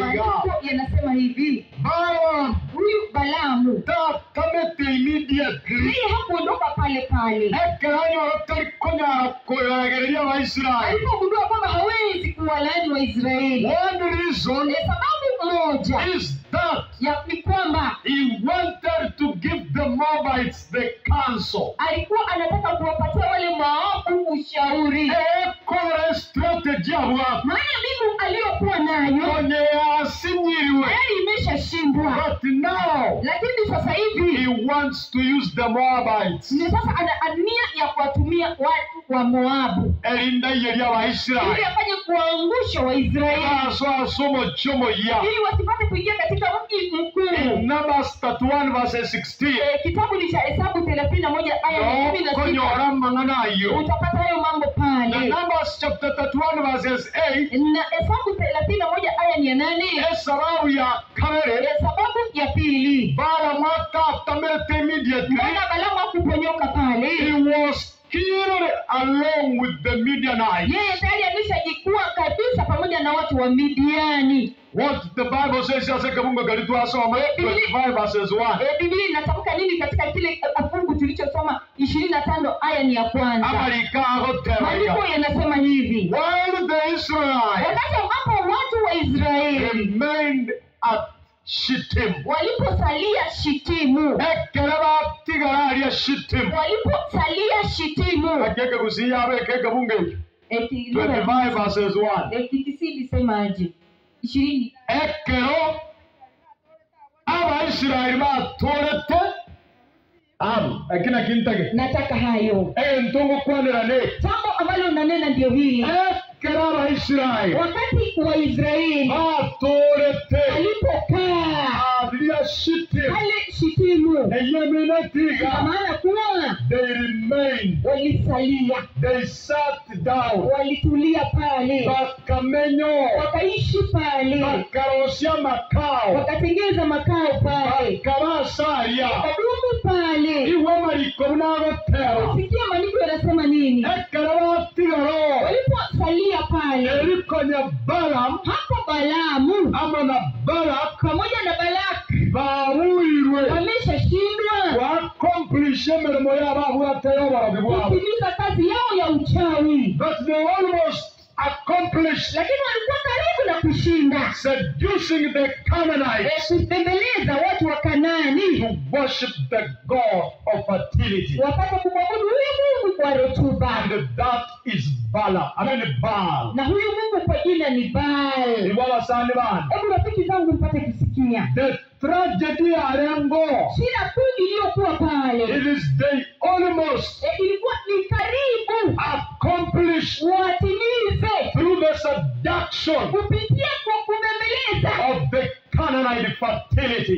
Maandiko yanasema hivi. Balaam, Huyu Balaamu that cometh immediately. yeye hakuondoka pale pale. Ekeranyo rotari konyara koyagereria wa Israeli. Alipogundua kwamba hawezi kuwalaani Waisraeli. One reason Sababu moja is that ni kwamba he wanted to give the Moabites the counsel. alikuwa anataka kuwapatia wale Moabu ushauri. Ekore strategy wa Maana mbinu aliyokuwa nayo kwenye asinyiriwe. imeshashindwa. But now Lakini sasa hivi he wants to use the Moabites. ni sasa ana nia ya kuwatumia watu wa Moabu Erinda yeria wa ili Israeli. afanye kuangusha Waisraeli, Asomo chomo ya. ili wasipate kuingia katika mji mkuu. Numbers 31 verse 16. Kitabu ni cha Hesabu 31 aya ya 16. Konyora manganayo. Utapata hayo mambo pale. Numbers chapter 31 verses 8. Na Hesabu 31 aya ni 8. Sababu ya kamere. Sababu ya pili, Balaam akamete immediately. mbona Balaamu hakuponyoka pale? He was killed along with the Midianites. Yeye tayari ameshajikua kabisa pamoja na watu wa Midiani. What the Bible says, Mungu galitwasoma 25 verses 1. Biblia inatamka nini katika kile fungu tulichosoma 25 aya ni ya kwanza? Maandiko yanasema hivi. While the Israelites Wakati ambapo watu wa Israeli remained at Shittim. waliposalia Shitimu. Waliposalia Shitimu. Akeke kusiya akeke bunge. 25 verses 1. Kisidi semaje? 20. Ekero aba Israeli batorete akina kintage. Nataka hayo. Ntongo kwanira ne. Jambo ambalo unanena ndio hili. Ekero aba Israeli. Wakati wa Israeli batorete alipokaa abia Shittim. pale Shitimu. Eyemenatiga. Maana kuwa They remained. walisalia. They sat down. Walitulia pale. Bakamenyo. Wakaishi pale. Bakarosia makao. Wakatengeza makao pale. Bakabasaria. Wakadumu pale. Iwe mariko n'agotero. Sikia maandiko yanasema nini? Ekarabatigaro. Waliposalia pale. Erikonya Balaam. Hapo Balaamu Ama na Balak. pamoja na Balaki Baruirwe. wameshashindwa Accomplish emirimo yabo aburatero barabibwabo. kutimiza kazi yao ya uchawi. But they almost accomplished Lakini walikuwa karibu na kushinda. seducing the Canaanites Kutembeleza watu wa Kanaani to worship the God of fertility. wapate kumwabudu huyu Mungu kwa rotuba. And that is Baal. Baal. Na huyu Mungu kwa jina ni Baal. Ni baba sana bana. Hebu rafiki zangu mpate kusikia. The tragedy arengo. Shida kuu iliyokuwa pale. It is they almost Ilikuwa ni karibu accomplished watimize through the seduction kupitia kwa kubembeleza of the Canaanite fertility.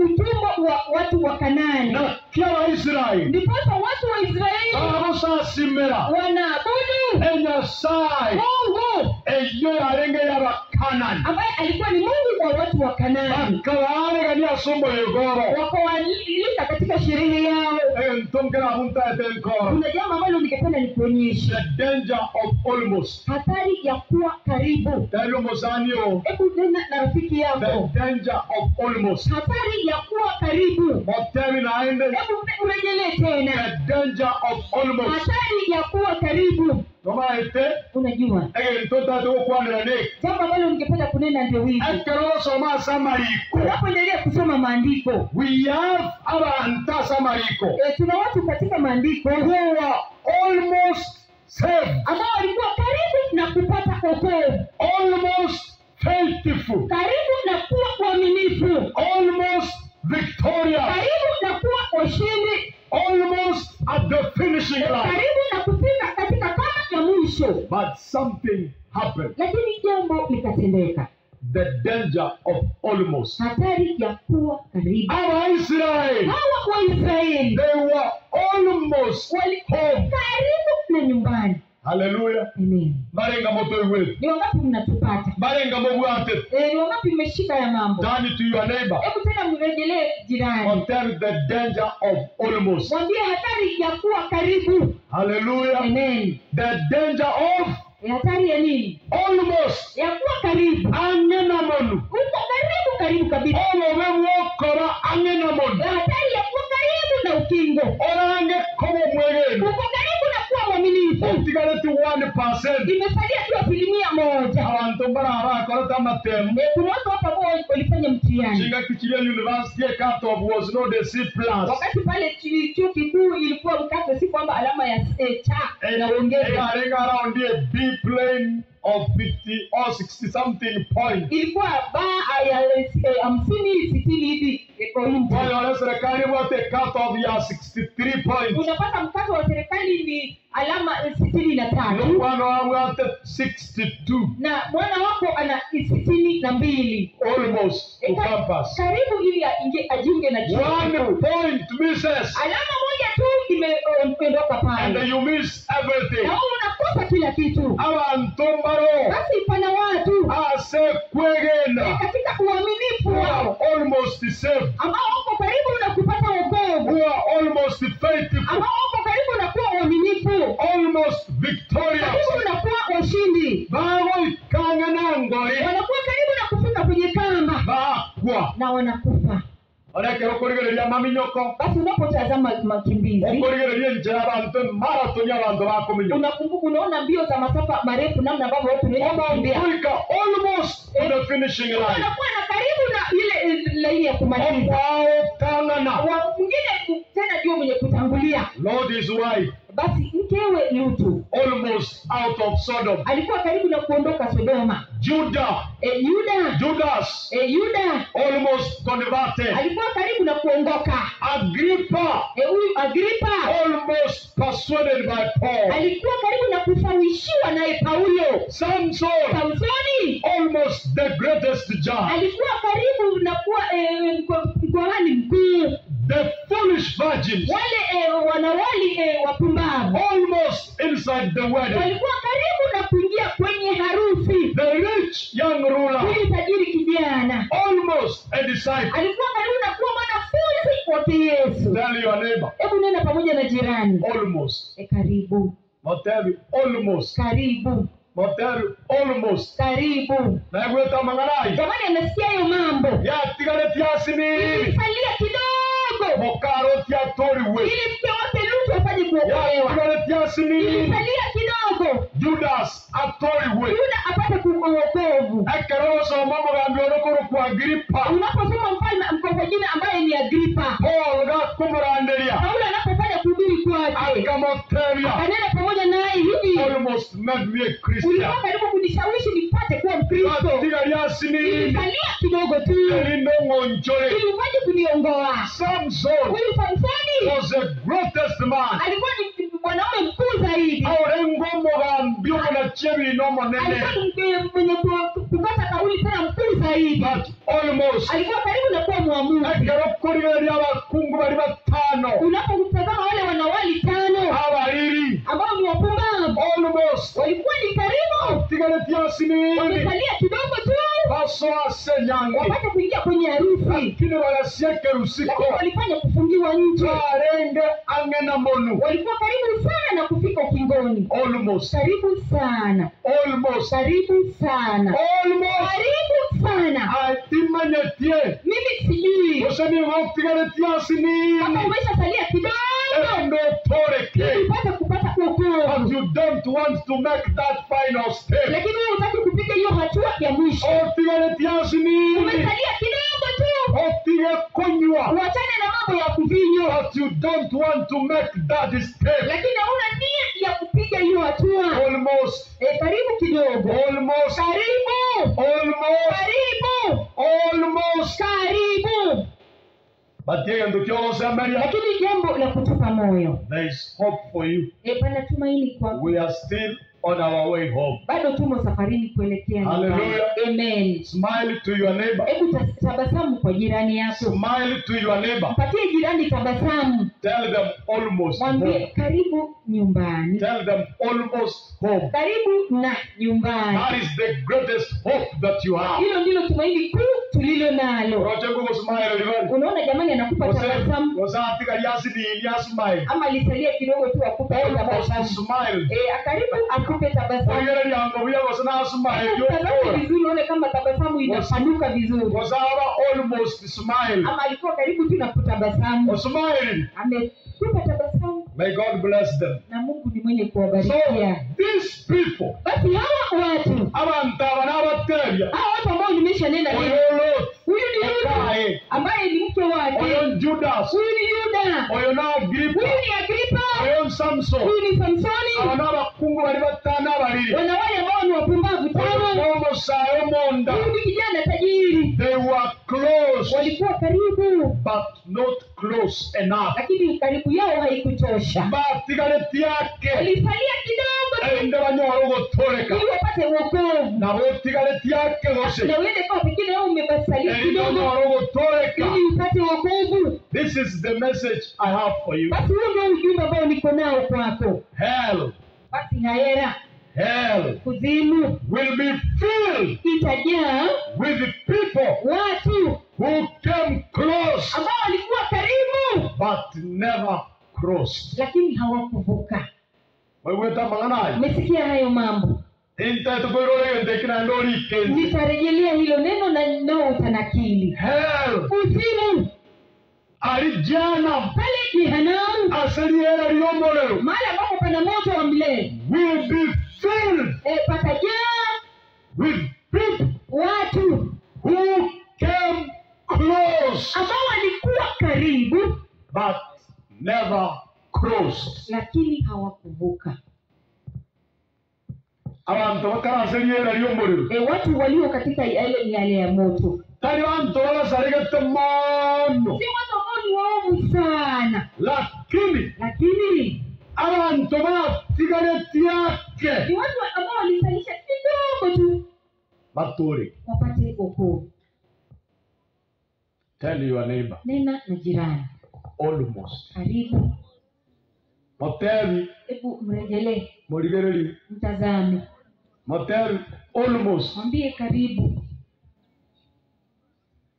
utumwa wa watu wa Kanaani. Na kia Israeli. Ndiposa watu wa Israeli Arosa simera. wanaabudu Enyasai. Mungu Eyo yarenge yaba Canaan. ambaye alikuwa ni Mungu wa watu wa Kanaani. Akawane gania sombo yegoro. Wakawalika katika sherehe yao. Entongera hunta etenkoro. Kuna jambo ambalo ningependa nikuonyeshe. The danger of almost. Hatari ya kuwa karibu. Dario Mozanio. Hebu nena na rafiki yako. The danger of almost. Hatari ya kuwa karibu. Motemi na ende. Hebu urejelee tena. The danger of almost. Hatari ya kuwa karibu. Toma ete. Unajua. Ntota to kwanira ne. Jambo ambalo ningependa kunena ndio hili. Ekero soma samariko. Unapoendelea kusoma maandiko. We have abanta samariko. Tuna watu katika maandiko Who are almost saved. ambao walikuwa karibu na kupata wokovu. Almost faithful. Karibu na kuwa waaminifu. Almost victorious. Karibu na kuwa washindi. Almost at the finishing line. Karibu na kufika katika kama ya mwisho. But something happened. Lakini jambo likatendeka. The danger of almost. Hatari ya kuwa karibu. Our Israel. Hawa wa Israeli. They were almost walikuwa home. karibu na nyumbani. Hallelujah. Amen. Marenga moto iwe. Ni wangapi mnatupata? Marenga mobwate. Ni wangapi mmeshika ya mambo? Turn it to your neighbor. Hebu tena mrejelee jirani. Compare the danger of almost. Mwambie hatari ya kuwa karibu. Hallelujah. Amen. The danger of Hatari ya nini? almost. Ya kuwa karibu. Anyenamonu. 1%. Imesalia tu 1%. Abantu barara korota matem. Kuna watu hapa ambao walifanya mtihani. Chinga kichilia university cut off was not a C+. Wakati pale chuo kikuu ilikuwa mkato si kwamba alama ya cha inaongeza. Renga around a B plane of 50 or 60 something point. Ilikuwa ya 50 60 hivi point. Wale serikali wote cut off ya 63 points. Unapata mkato wa serikali ni alama 63. Mwana wangu ate 62. Na mwana wako ana 62. Almost to campus. Karibu ili ajiunge na chuo. 1 point misses. Alama moja tu imeondoka pale. And you miss everything. Na unakosa kila kitu. Abantombaro. Basi pana watu Ase kwegena. katika uaminifu wao Almost saved. ambao wako karibu na kupata wokovu. Who are almost faithful. Ambao wako karibu na kuwa uaminifu. Almost victorious. Karibu na kuwa washindi. Bago ikanganangori. Wanakuwa karibu na kufika kwenye kamba. Bakwa. Na wanakufa. Onekero kurigereria maminyoko. Basi unapotazama makimbizi. Kurigereria njera abantu marathon y'abantu bakominyo. Unakumbuka unaona mbio za masafa marefu namna ambavyo watu wanakimbia. Africa almost to the finishing line. Wanakuwa na karibu na ile laini ya kumaliza. Wao tangana. Mwingine tena ndio mwenye kutangulia. Lord is wife. Basi mkewe Lutu Almost out of Sodom. alikuwa karibu na kuondoka Sodoma. Judah. Judas. Yuda Almost converted. alikuwa karibu na kuondoka. Agrippa. Huyu Agripa Almost persuaded by Paul. alikuwa karibu na kushawishiwa naye Paulo. Samson. Samsoni Almost the greatest judge. alikuwa karibu na kuwa mkoani mkuu. The foolish virgins. Wale wanawali wapumbavu Almost inside the wedding. walikuwa karibu na kuingia kwenye harusi. The rich young ruler. Huyu tajiri kijana Almost a disciple. alikuwa karibu na kuwa mwanafunzi wake Yesu. Tell your neighbor. Hebu nenda pamoja na jirani. Almost. Karibu. Motevi. Almost. Karibu. Motevi. Almost. Karibu. Na gweta mangarai. Jamani anasikia hayo mambo. Ya tigare tiasini. Salia kidogo. Mokaro tiatori we. Ili mke wake Lutu afanye Ya kuokolewa. tigare tiasini. Salia kidogo. Judas atori we. Yuda apate kuokovu. Ekero so mama gambi onokoro kwa Agrippa. Unaposoma mfalme mkopo jina ambaye ni Agripa. Paul ga kumuranderia. Paulo anapofanya kuhubiri kwake. Akamoteria. Kanena pamoja naye hivi. Almost made me a Christian. Ulikuwa karibu kunishawishi nipate kuwa Mkristo. Tigare tiasini. Salia kidogo tu. Elindo ngonjore. Ili upate kuniongoa. Samson Huyu Samsoni was the greatest man. alikuwa ni mwanaume mkuu zaidi. Aurengo mogambio na chebi no monene. Alikuwa mwenye kupata kauli tena mkuu zaidi. But almost. Alikuwa karibu na kuwa muamuzi. Ekero kurigereria abakungu bari batano. Unapotazama wale wanawali 5 Abariri. ambao ni wapumbavu Almost. walikuwa ni karibu. Tigare tiasini. Wamesalia kidogo tu Paso asenyange. wapate kuingia kwenye harusi. Kile walasieke rusiko. Lakini walifanya kufungiwa nje. Arenge angena monu. Walikuwa karibu sana na kufika ukingoni. Almost. Karibu sana. Almost. Karibu sana. Almost. Karibu sana. Atimanyetie. Mimi sijui Osani tigare tiasini. kama umeshasalia kidogo Endo toreke. upate kupata But wokovu. you don't want to make that final step. Lakini wewe hutaki kupiga hiyo hatua ya mwisho. Otigare tiasini. Umesalia kidogo tu Otige konywa. uachane na mambo ya kuvinywa. But you don't want to make that step. Lakini hauna nia ya kupiga hiyo hatua. Almost. Karibu kidogo. Almost. Karibu. Almost. Karibu. Almost. Karibu. But here in the Kyolo Maria, Lakini jambo la kutupa moyo. there is hope for you. Pana tumaini kwako. We are still on our way home. Bado tumo safarini kuelekea nyumbani. Hallelujah. Amen. Smile to your neighbor. Hebu tabasamu kwa jirani yako. Smile to your neighbor. Mpatie jirani tabasamu. Tell them almost Mwambie home. karibu nyumbani. Tell them almost home. Karibu na nyumbani. That is the greatest hope that you have. Hilo ndilo tumaini kuu tulilo nalo. Rojengo go smile livan. Unaona jamani anakupa tabasamu. Wasatika yasi ni ya smile. Ama alisalia kidogo tu akupe tabasamu. Smile. Karibu akupe tabasamu. Oyere yango biya wasana smile. Tazama vizuri uone kama tabasamu inapanuka vizuri. Wasaba almost smile. Ama alikuwa karibu tu na kutabasamu. Smile. Amekupa tabasamu. May God bless them. Na Mungu ni mwenye So kuwabarikia. these people, Basi hawa watu, abantu abanabateria, hawa watu ambao nimeshanena hivi. Huyu ni Yuda ambaye ni mke wake. oyo Judas, Huyu ni Yuda. oyo na Agripa, Huyu ni Agripa. oyo Samson. Huyu ni Samsoni. Abana abakungu bali batana abaliri. Wana wale ambao ni wapumbavu tano. Omusayo monda. Huyu ni kijana tajiri. They were close, Walikuwa karibu, but not close enough. lakini karibu yao haikutosha. Batigaleti yake Walisalia kidogo ende banyoro gotoreka. ili wapate wokovu. Na botigaleti yake gose. Na uende kwa pengine wewe umebasalia Ende kidogo banyoro gotoreka. ili upate wokovu. This is the message I have for you. Basi huo ndio ujumbe ambao niko nao kwako. Hell, Basi haya hell kuzimu will be filled itajaa with people watu who came close ambao walikuwa karibu but never crossed. lakini hawakuvuka. Wewe tamangana. Umesikia hayo mambo? Inta tukorole ndekina ndori kenzi. Nitarejelea hilo neno na nao utanakili. Hell Kuzimu alijana pale jehanamu, asali era liombolero mahali ambapo pana moto wa milele, will be filled patajaa with people watu who came close ambao walikuwa karibu but never crossed. lakini hawakuvuka. Abantu bakara asali era liombolero Watu walio katika ile miale ya moto tali bantu basaregete mono, si watu ambao ni waovu sana, lakini abantu batigaleti yake ni watu ambao walisalisha kidogo tu batore. wapate wokovu. Tell your neighbor, Nena na jirani, almost. karibu. Motevi Hebu mrejelee, morigereri mtazame, motevi almost. mwambie karibu.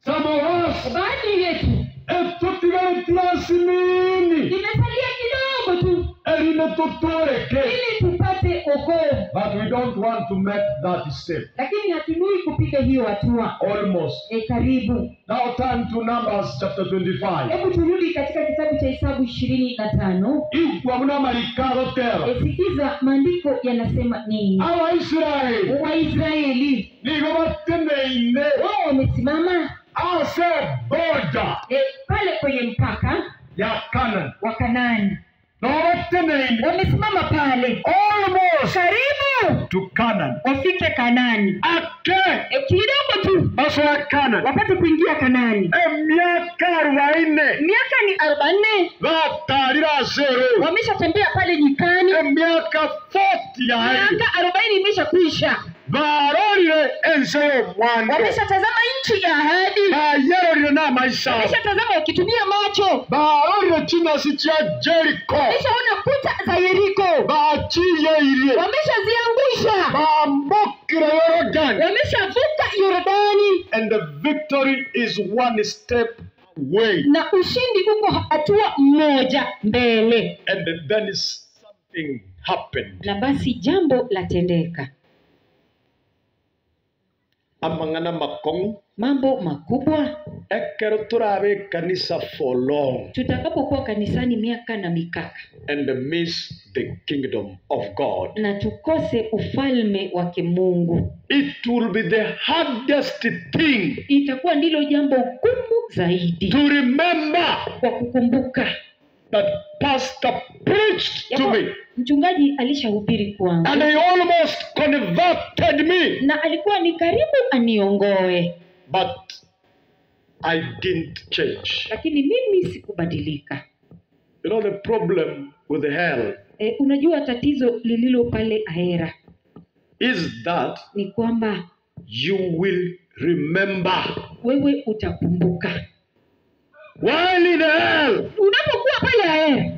Some of us Baadhi yetu etotigaleti yasimini imesalia kidogo tu erine tutoreke, ili tupate wokovu, but we don't want to make that step. lakini hatujui kupiga hiyo hatua. Almost. Karibu. Now turn to Numbers chapter 25. Hebu turudi katika kitabu cha Hesabu 25. Igwa muna marikaro tera Sikiza maandiko yanasema nini. Abaisraeli Waisraeli nigo batemeine wao wamesimama ase border pale kwenye mpaka ya Canaan. wa Kanaani. No batemeine Wamesimama pale almost karibu to Canaan. wafike Kanaani. Ake Kidogo tu baso ya Canaan. wapate kuingia Kanaani. Miaka 40 Miaka ni 40 batarira zero. wameshatembea pale nyikani. Miaka 40 ya hayo. Miaka 40 imeshakwisha. Barorire enseyo mwando. Wameshatazama nchi ya ahadi. Bayerorire na maisha. Wameshatazama wakitumia macho. Barorire chinasi cha Jericho. Wameshaona kuta za Yeriko. Bachiye ile. Wameshaziangusha. Bambokire Yordani. Wameshavuka Yordani. And the victory is one step away. Na ushindi uko hatua moja mbele. And then something happened. Na basi jambo latendeka. Amangana makong Mambo makubwa. ekero turabe kanisa for long Tutakapokuwa kanisani miaka na mikaka and miss the kingdom of God, na tukose ufalme wa Kimungu, it will be the hardest thing itakuwa ndilo jambo gumu zaidi to remember kwa kukumbuka. that pastor preached to me Mchungaji alishahubiri kwangu and he almost converted me, na alikuwa ni karibu aniongoe, but I didn't change. lakini mimi sikubadilika. You know the problem with hell Unajua tatizo lililo pale ahera is that ni kwamba you will remember. wewe utakumbuka. While in hell, Unapokuwa pale ahera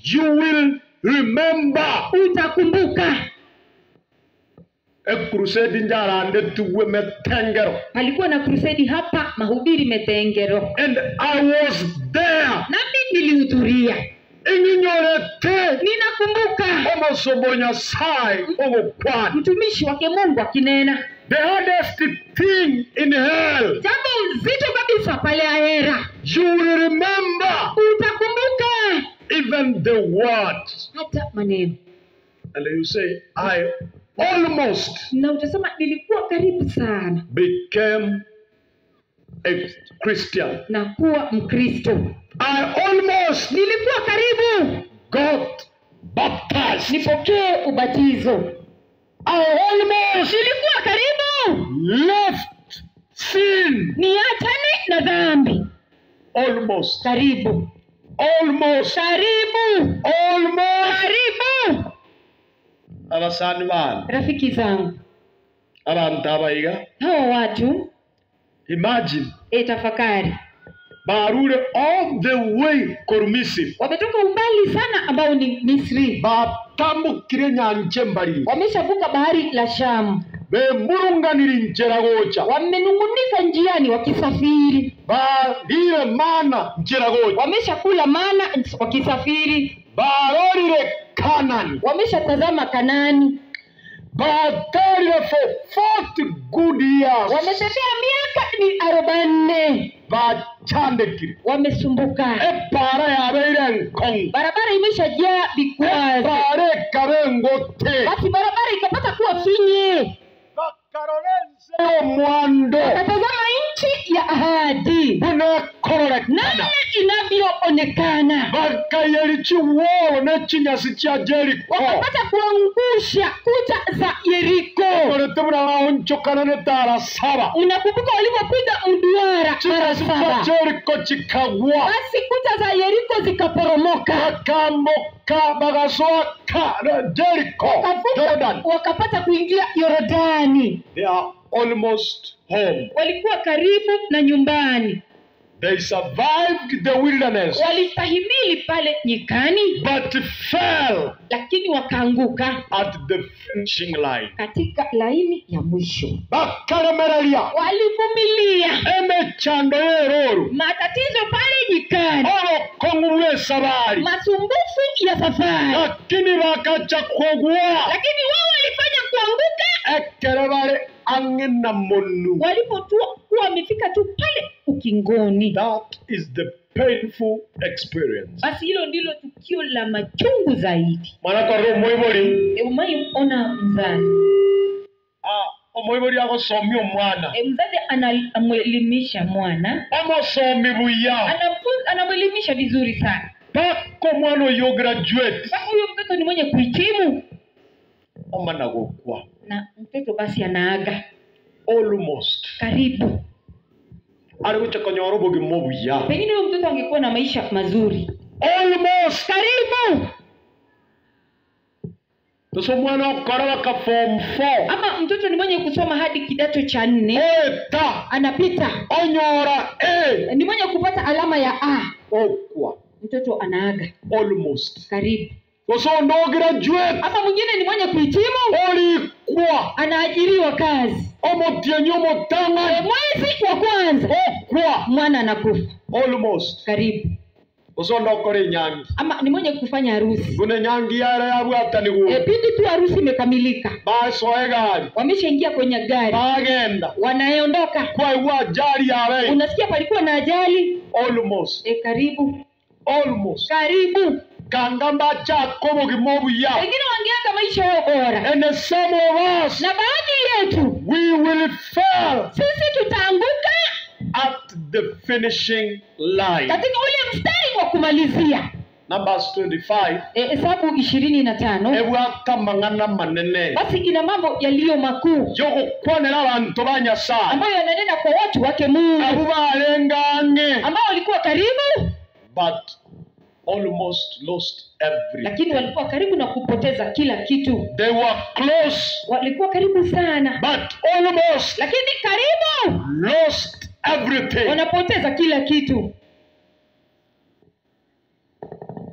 you will remember. utakumbuka. A crusade njarande tuwe metengero. Palikuwa na crusade hapa mahubiri Metengero. And I was there. Nami nilihudhuria. Inyorete. Ninakumbuka. Omosobonya sai ogokwani. Mtumishi wake Mungu akinena. The hardest thing in hell. Jambo zito kabisa pale ahera. You will remember. Utakumbuka. Even even the words. hata maneno. And you say, I almost Na utasema nilikuwa karibu sana became a Christian. na kuwa Mkristo. I almost Nilikuwa karibu got baptized. nipokee ubatizo. I almost Nilikuwa karibu left sin. niachane na dhambi. Almost. Karibu. Almost. Karibu. Almost. Karibu. Abasani bana. Rafiki zangu, Abantu abayiga. hawa watu Imagine. tafakari. Barure all the way Korumisi. Wametoka umbali sana ambao ni Misri. Batambukire nyanje mbali. Wameshavuka bahari la Shamu. Bemurunganira injera gocha. Wamenungunika njiani wakisafiri. Barire mana injera gocha. Wameshakula mana wakisafiri. Barorire Kanani. Wameshatazama Kanani. Batarire for 40 good years. Wametembea miaka ni 44. Bachandekire. Wamesumbuka. Epara yabeire nkong. Barabara imeshajaa vikwazo. Epare karengote. Basi barabara ikapata kuwa finye. Bakarorense mwando. Wakatazama nchi ya ahadi. Bunekorekana. Inavyoonekana. Bakayerichi wao na chinyasi cha Jericho. Wakapata kuangusha kuta za Yeriko. Koretebura waonchokana netara saba. Unakumbuka walipopiga mduara mara saba. Jericho chikagwa. Basi kuta za Yeriko zikaporomoka. Bakamoka bagasoka Jericho. Jordan. Wakapata kuingia Yordani. They are almost home. Walikuwa karibu na nyumbani. They survived the wilderness. Walistahimili pale nyikani. But fell Lakini wakaanguka at the finishing line. katika laini ya mwisho. Bakaramerelia. Walivumilia Emechando yeroru. matatizo pale nyikani. Oro kongwe sabari. Masumbufu ya safari. Lakini bakacha kogwa. Lakini wao walifanya kuanguka. Ekerebare angena monu. Walipokuwa wamefika tu pale ukingoni. That is the painful experience. Basi hilo ndilo tukio la machungu zaidi. Manaka ro moibori. Umeona mzazi. Omoibori ako somi omwana. Mzazi anamwelimisha mwana. Amo somi buya. Anamwelimisha vizuri sana. Bako mwana yo graduate. Basi huyo mtoto ni mwenye kuhitimu. Omana gokwa. Na mtoto basi anaaga. Almost. Karibu. Aliweza konyorobo gimobuya. Pengine huyo mtoto angekuwa na maisha mazuri. Almost. Karibu. Toso mwana okara ka form 4. Ama mtoto ni mwenye kusoma hadi kidato cha 4. Eta. Anapita. Onyora Ni mwenye kupata alama ya A. Okwa. Mtoto anaaga. Almost. Karibu. Toso ndo graduate. Ama mwingine ni mwenye kuhitimu. Olikwa. Anaajiriwa kazi. Omotienyo motanga. Mwezi wa kwanza. Okwa. Mwana anakufa. Almost. Karibu. Toso ndo kore nyangi. Ama ni mwenye kufanya harusi. Gune nyangi yara yabu atani guo. Pindi tu harusi imekamilika. Basoe gari. Wameshaingia kwenye gari. Bagenda. Wanaondoka. Kwa iwa jari yawe. Unasikia palikuwa na ajali. Almost. Karibu. Almost. Karibu. Kangamba chakobo gimobuya. Wengine wangeanga maisha yao bora. And some of us, Na baadhi yetu we will fail sisi tutaanguka at the finishing line. katika ule mstari wa kumalizia. Numbers 25. Hesabu 25. Ebu akamangana manene. Basi ina mambo yaliyo makuu Yoko kwanera abantu banyasa. ambayo yananena kwa watu wake Mungu Abu balengange. ambao walikuwa karibu But almost lost everything. lakini walikuwa karibu na kupoteza kila kitu. They were close. Walikuwa karibu sana But almost lakini karibu lost everything. wanapoteza kila kitu.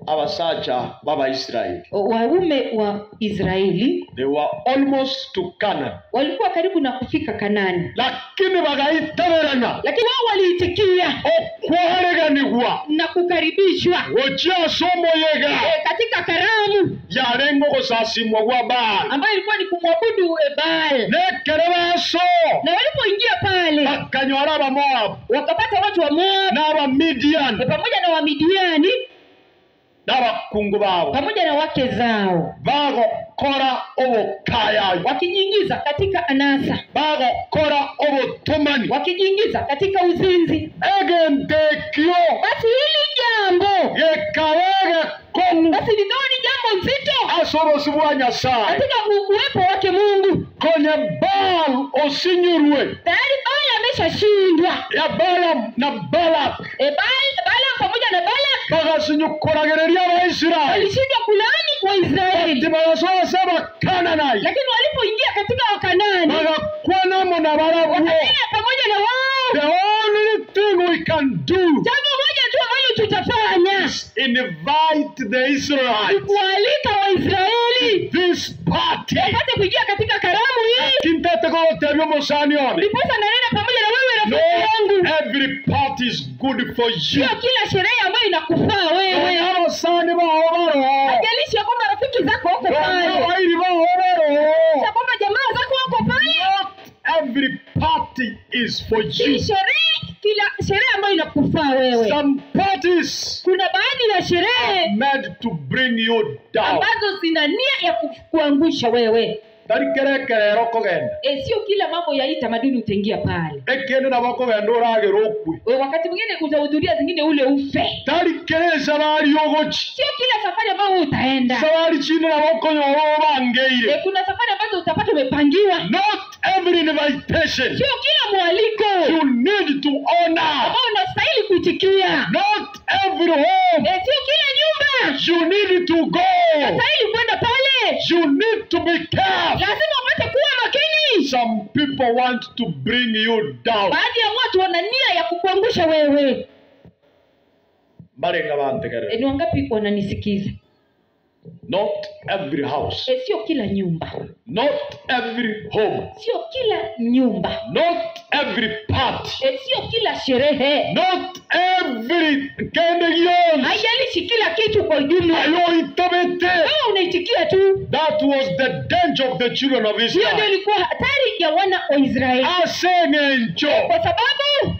Abasacha baba Israel. Waume wa Israeli They were almost to Canaan. walikuwa karibu na kufika Kanani, Lakini bagaitererana. lakini wao waliitikia Okwareganigwa. na kukaribishwa Wachia somo yega. katika karamu Yarengo kosasimwa kwa Baal. ambayo ilikuwa ni kumwabudu Baal. Nekerebaso. Na walipoingia pale Bakanyora aba Moab. wakapata watu wa Moab Na aba Midian. pamoja na Wamidiani. n'abakungu babo pamoja na wake zao bagokora obukaya, wakijiingiza katika anasa, bagokora obutumani, wakijiingiza katika uzinzi. egentekyo Basi hili jambo yekawege kongu basi ni jambo nzito asorosi bwa Nyasaye katika uwepo wake Mungu. konye Baal osinyurwe Tayari Baal ameshashindwa. ya Balaam na Balak Balaam pamoja na Balak bagasinyukuragereria Abaisiraeli walishindwa kulaani Waisraeli, tibayasosa Bakanani lakini walipoingia katika Wakanani bagakwanamo na Balabu pamoja na wao, the only thing we can do jambo moja tu ambalo tutafanya invite the Israelites kualika Waisraeli this party wapate kuingia katika karamu hii. kintete kotebyo musanione Ndiposa nanena pamoja na wewe no, rafiki yangu, every party is good for you. sio kila sherehe ambayo inakufaa wewe. Abasani bahobaro Hajalishi ya kwamba rafiki zako wako pale, abairi bahobaro ya kwamba jamaa zako wako pale. every party is for you. Kila sherehe ambayo inakufaa wewe. Some parties Kuna baadhi ya sherehe meant to bring you down. ambazo zina nia ya kuangusha wewe. Tarikerekerero kogenda Sio kila mambo ya hii tamaduni utaingia pale. ekende nabakogenda oragerokwe Wakati mwingine utahudhuria zingine ule ufe. tarikereza bari yogochi Sio kila safari ambayo utaenda. safari chini nabakonyoro bangeire. Kuna safari ambazo utapata umepangiwa. Not every invitation Sio kila mwaliko you need to honor. ambao unastahili kuitikia. Not every home Sio kila nyumba you need to go. unastahili kwenda pale. You need to be careful. Lazima upate kuwa makini. Some people want to bring you down. Baadhi ya watu wana nia ya kukuangusha wewe. Barenga bantegere. Ni wangapi wananisikiza? Not every house. Sio kila nyumba. Not every home. Sio kila nyumba. Not every party. Sio kila sherehe. Not every kendegion. Haijalishi kila kitu kwa ujumla. Ayo itabete. Wewe unaitikia tu. That was the danger of the children of Hiyo ndio Israel. ilikuwa hatari ya wana wa Israeli. Asengencho. Kwa sababu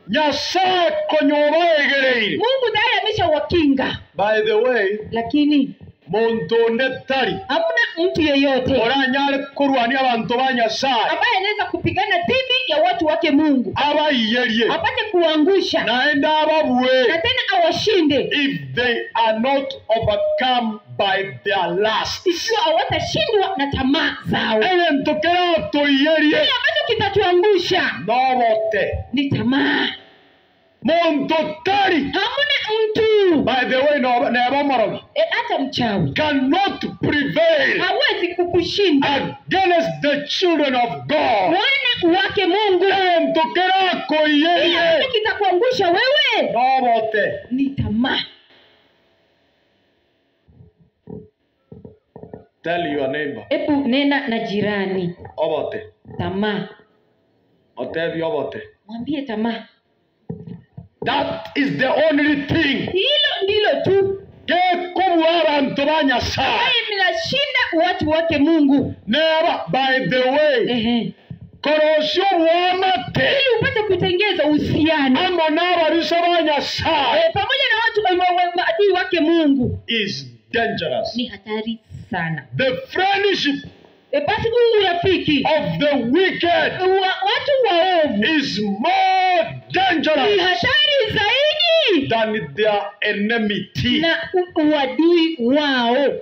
Nyasaye konyobaegereire. Mungu tayari ameshawakinga. By the way, Lakini muntu netari hamna mtu yeyote oranyare kurwania abantu ba Nyasaye ambaye anaweza kupigana dhidi ya watu wake Mungu abayiyerie apate kuangusha naenda ababwe na tena awashinde if they are not overcome by their lust. ikiwa hawatashindwa na tamaa zao. Entokera toyiyerie Kile ambacho kitatuangusha nobote ni tamaa. muntu tari. Hamna mtu, By the way, neba morogi hata mchawi cannot prevail hawezi kukushinda against the children of God. wana wake Mungu. Entokera Kile koyiyerie ambacho kitakuangusha wewe nobote. ni tamaa. Tell your neighbor Hebu nena na jirani, obote. tamaa. Otebi obote. Mwambie tamaa. That is the only thing. Hilo ndilo tu Kekubu abantu ba Nyasaye. ambaye minashinda watu wake Mungu. Never, by the way, korosyo bwamate Ili upate kutengeza uhusiano amo n'abarisa ba Nyasaye pamoja na watu maadui wake Mungu is dangerous. ni hatari sana. The friendship Basi Mungu rafiki of the wicked watu waovu is more ni dangerous hatari zaidi than their enmity. na uadui wao.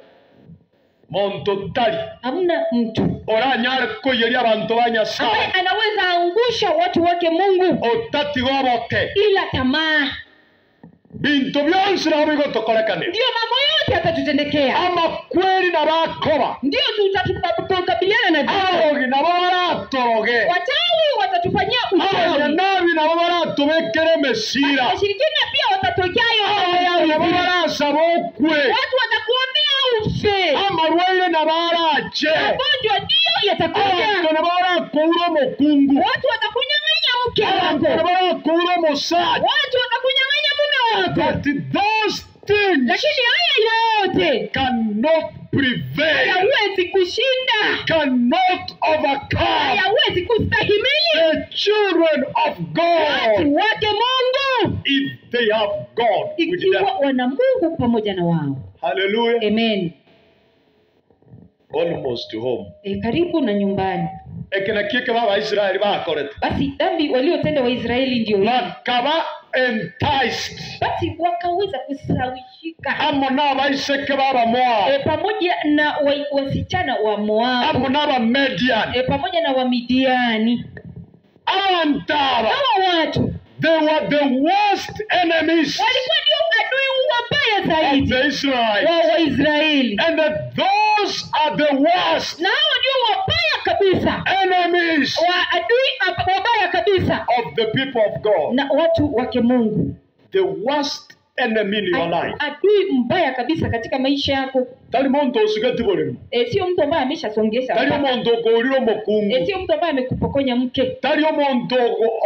Muntu tari Hamna mtu oranyare koyeria abantu ba ambaye Nyasaye anaweza angusha watu wake Mungu otati gobote ila tamaa. bintu byonse nabo bigotokorekane Ndio mambo yote yatatutendekea, ama kweli na bakoba ndio tutakabiliana na vita. abogi nabo baratoroge Wachawi watatufanyia uchawi, abanyanabi nabo baratubekere mesira washirikina pia watatokea abayabi nabo hayo. barasaba okwe Watu watakuombea ufe, amarwaire nabarace magonjwa ndio yatakuja, abantu nabo barakoura omukungu watu watakunyang'anya mke abantu nabo wako, barakoura omusaja. watu watakunyang'anya mume wako. But those things Lakini haya yote cannot prevail, hayawezi kushinda, cannot overcome hayawezi kustahimili the children of God watu wake Mungu if they have God with them. ikiwa wana Mungu pamoja na wao. Hallelujah. Amen. Almost home. Karibu na nyumbani. Ekena kike baba Israeli bakorete. Basi dhambi waliotenda Waisraeli ndio hii. Bakaba enticed. Basi wakaweza kusawishika. Amo n'abaiseke baba Moab. Pamoja na wasichana wa Moab. Amo n'aba Midian. Pamoja na wa Midiani. Hawa watu, they were the worst enemies walikuwa ndio adui wabaya zaidi of the Israelites. wa Waisraeli. And those are the worst na hao ndio wabaya kabisa enemies wa adui wabaya kabisa of the people of God. Na watu wake Mungu. The worst enemy in your life. Adui mbaya kabisa katika maisha yako. Tali muntu usigati bole. Sio mtu ambaye ameshasongesha. Tali muntu ukoliro mukungu. Sio mtu ambaye amekupokonya mke. Tali muntu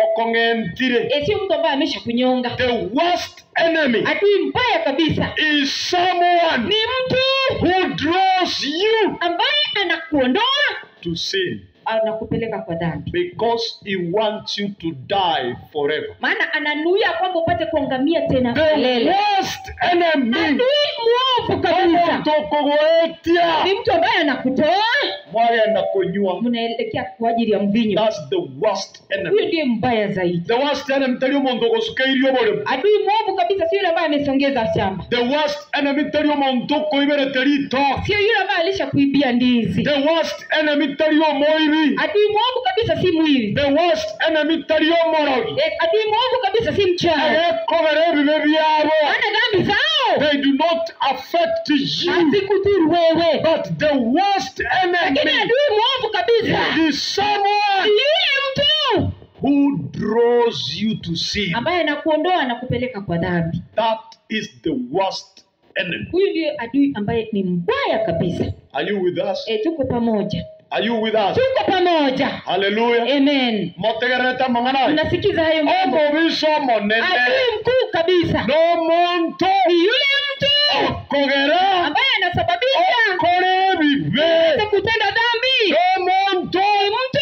okongentire. Sio mtu ambaye ameshakunyonga. The worst enemy. Adui mbaya kabisa Is someone ni mtu who draws you ambaye anakuondoa to sin. Anakupeleka kwa dhambi. Because he wants you to die forever. Maana ananuia kwamba upate kuangamia tena milele. The worst enemy. Adui mwovu kabisa. Ni mtu ambaye anakutoa. Mwaya anakunywa. Mnaelekea kwa ajili ya mvinyo. That's the worst enemy. Huyo ndiye mbaya zaidi. The worst enemy tali muntu kusukairiyo bole. Adui mwovu kabisa sio yule ambaye amesongeza shamba. The worst enemy tali muntu kuibere telito. Sio yule ambaye alishakuibia ndizi. The worst enemy tali moibi. Adui mwovu kabisa si mwivi. The worst enemy tali morogi. Adui mwovu kabisa si mchawi. Ana dhambi zao. They do not affect you. Asikudhuru wewe. But the worst enemy. Lakini adui mwovu kabisa is someone yule mtu who draws you to sin. Ambaye anakuondoa na kupeleka kwa dhambi. That is the worst enemy. Huyu ndiye adui ambaye ni mbaya kabisa. Are you with us? Tuko pamoja. Are you with us? Tuko pamoja. Hallelujah. Amen. Motegereta mangana. Unasikiza hayo mambo. Biso monene. Adui mkuu kabisa. No monto. Yule mtu kogera ambaye anasababisha kore bibe kutenda dhambi. No monto. Mtu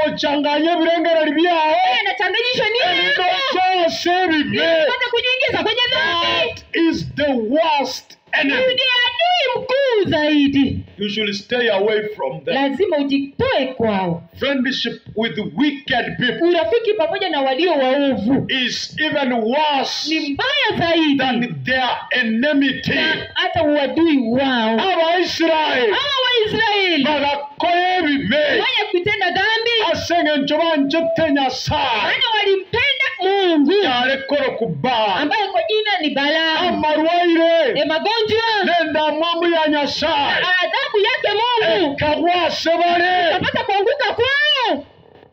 ochanganye birengera libyao. Anachanganyishwa nini? Ndio sasa bibe. Hata kujiingiza kwenye dhambi. That is the worst enemy. Ni adui mkuu zaidi. You should stay away from them. Lazima ujitoe kwao. Friendship with wicked people. Urafiki pamoja na walio waovu is even worse. Ni mbaya zaidi than their enmity. Hata uadui wao. Hawa Israeli. Bagakoye bibe. Waya kutenda dhambi. Asenge nchoba njotenya saa. Maana walimpenda Mungu. Yale koro kubaa. Ambaye kwa jina ni Balaa. Amarwaire. Magonjwa. Nenda mwamu ya Nyasaye. Adhabu yake Mungu. Kagwa sebale. Kapata kuanguka kwao.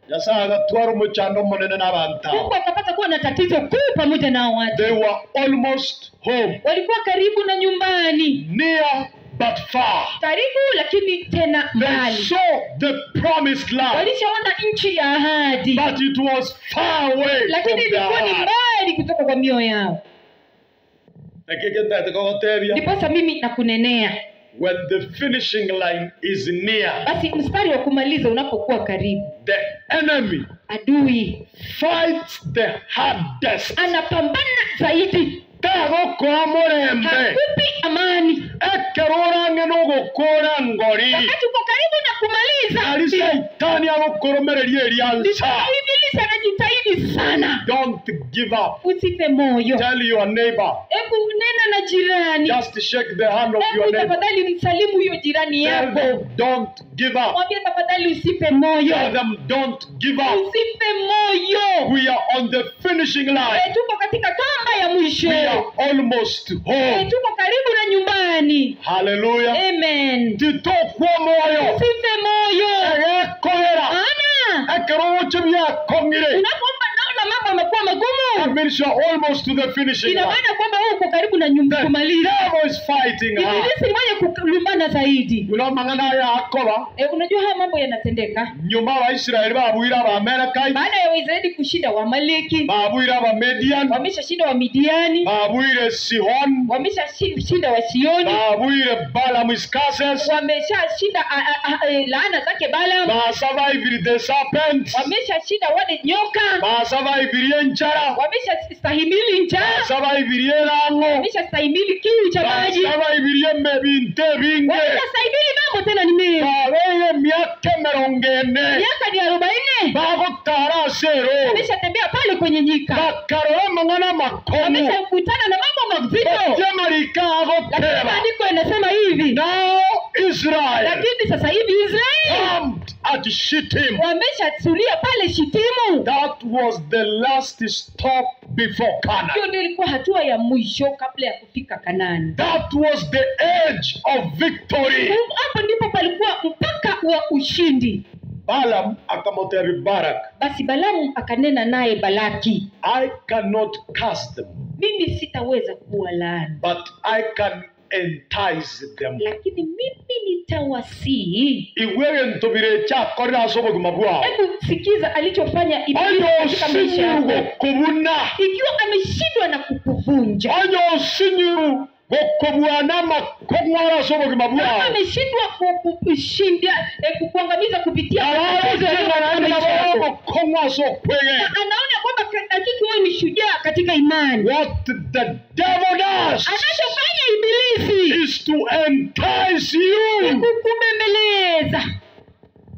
Nyasaye agatwara umucando munene n'abantu. Mungu akapata kuwa na tatizo kuu pamoja na watu. They were almost home. Walikuwa karibu na nyumbani. Near but far. Karibu lakini tena mbali. They saw the promised land. Walishaona nchi ya ahadi. But it was far away. Lakini ilikuwa ni mbali kutoka kwa mioyo yao. Ndiposa mimi nakunenea. When the finishing line is near. Basi mstari wa kumaliza unapokuwa karibu. The enemy. Adui. Fights the hardest. Anapambana zaidi. Hakupi amani. Wakati uko karibu na kumaliza. Ibilisi anajitahidi sana. Don't give up. Usife moyo. Tell your neighbor. Hebu nena na jirani. Just shake the hand of your neighbor. Tafadhali msalimu huyo jirani yako. Tell them don't give up. Mwambie tafadhali usife moyo. Tell them don't give up. Usife moyo. We are on the finishing line. Tuko katika kamba ya mwisho. We are almost home. Tuko karibu na nyumbani. Hallelujah. Amen. Titokwa moyo. Usife moyo. Ana. Unapoomba naona mambo yamekuwa magumu. That means you are almost to the finishing line. Ina maana kwamba wewe uko karibu na nyumbani kumaliza. The devil is fighting hard. Ibilisi mwenye kulumbana zaidi. Unamangana ya akoba. Unajua haya mambo yanatendeka. Nyuma wa Israeli babuira ba Amalekite. Baada ya Waisraeli kushinda wa Amaleki. Babuira ba Midian. Wameshashinda wa Midiani. Babuira Sihon. Wameshashinda wa Sioni. Babuira Balaam Iskases. Wameshashinda laana zake Balaam. Ba survive the serpent. Wameshashinda wale nyoka. Ba survive yenchara. Ameshastahimili njaa. Saba ibirierango. Ameshastahimili kiu cha maji. Saba ibirie mebinte binge. Ameshastahimili mambo tena ni mengi. Bawe miaka merongene. Miaka ni 40. Bago tara sero. Ameshatembea pale kwenye nyika. Bakarora mangana makomo. Ameshakutana na mambo mazito. Jamarika agotera. Lakini andiko inasema hivi. Now Israel. Lakini sasa hivi Israeli Camped at Shittim. wameshatulia pale Shitimu. That was the last stop before Canaan. Hiyo ndio ilikuwa hatua ya mwisho kabla ya kufika Kanaani. That was the edge of victory. Hapo ndipo palikuwa mpaka wa ushindi. Balaam akamwambia Barak, Basi Balamu akanena naye Balaki, I cannot cast them, mimi sitaweza kuwalaani, but I can entice them. lakini mimi nitawasihi. Iwewe ntobire chakora asobo kumabwa. Hebu sikiza alichofanya Ibilisi Anyo katika maisha sinyiru yako. kubuna. Ikiwa ameshindwa na kukuvunja, Anyo sinyiru kubwana makongwa asobo kama kumabwa. ameshindwa kukushinda kukuangamiza kupitia matatizo yaliyo katika maisha yako, anaona kwamba hakika wewe ni shujaa katika imani. What the devil does Anachofanya Ibilisi is to entice you. kukubembeleza,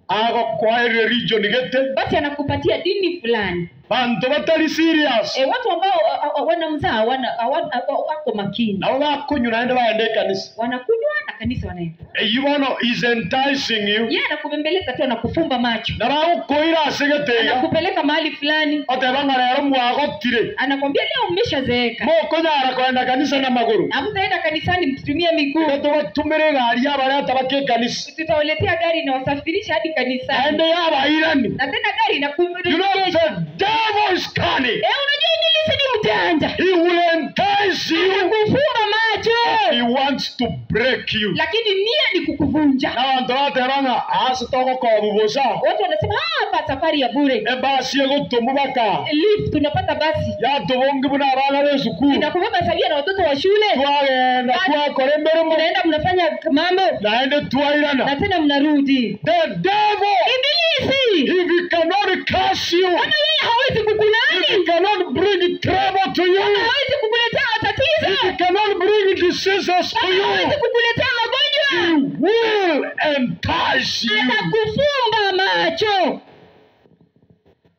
Ako kwa ile region gete. basi anakupatia dini fulani. Bantu batali serious. Watu ambao wanamzaa wako makini, Na wakunywa naenda baende kanisa. wanakunywa na kanisa wanaenda. You wanna is enticing you. Yeye anakubembeleza tu, anakufumba macho, Na bakukoira asegete. anakupeleka mahali fulani, Otebanga rero mwagotire. anakwambia leo umeshazeeka, Moko nyara kwenda kanisa na maguru. hamtaenda kanisani mkitumia miguu, Toto batumire gari abarata bake kanisa. tutawaletea gari na wasafirisha hadi kanisani, Ende yaba irani. na tena gari You know inakurejesha. the devil is cunning. Unajua Ibilisi ni mjanja, He will entice you. anakufumba macho, He wants to break you. lakini nia ni kukuvunja. Na wantu batebanga asitoko kwa bubosa. Watu wanasema hapa safari ya bure, Ebasi egotomubaka. lift tunapata basi Ya tubongi buna abana b'esukuru. inakubeba sabia na watoto wa shule, Twagenda twakora emberemo. mnaenda mnafanya mambo Naende twairana. na tena mnarudi. The devil, Ibilisi if he cannot curse you, kama yeye hawezi if he kukulaani, cannot bring trouble to you, hawezi kukuletea if he matatizo, cannot bring diseases to hawezi you, kukuletea he magonjwa, will entice you. atakufumba macho.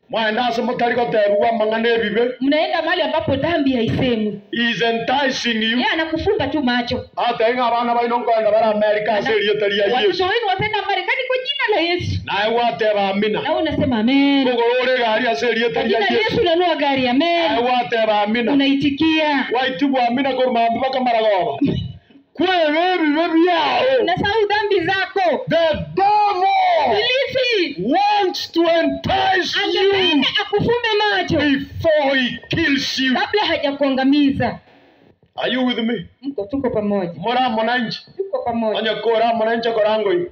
Mwenda mutari goterwa mangane bibe. Mnaenda mahali ambapo dhambi haisemwi, He is enticing you. yeye anakufumba tu macho. Hata inga abana baino kwenda bara America asiri taria Yesu. Watoto wenu wataenda Marekani kwa jina la Yesu, Nawe wateba amina. na wewe unasema amen. Kugorore gari asiri Kwa taria jina la Yesu. Yesu unanua gari, amen, Nawe wateba amina. unaitikia. Waitibu amina korma mbaka maragoba. Kwewe bibe yao. Unasahau dhambi zako. The devil Ibilisi wants to entice you angependa akufumbe macho before he kills you. kabla hajakuangamiza. Are you with me? Tuko pamoja, Mora mwananchi. tuko pamoja. Anya kora mwananchi korango hii.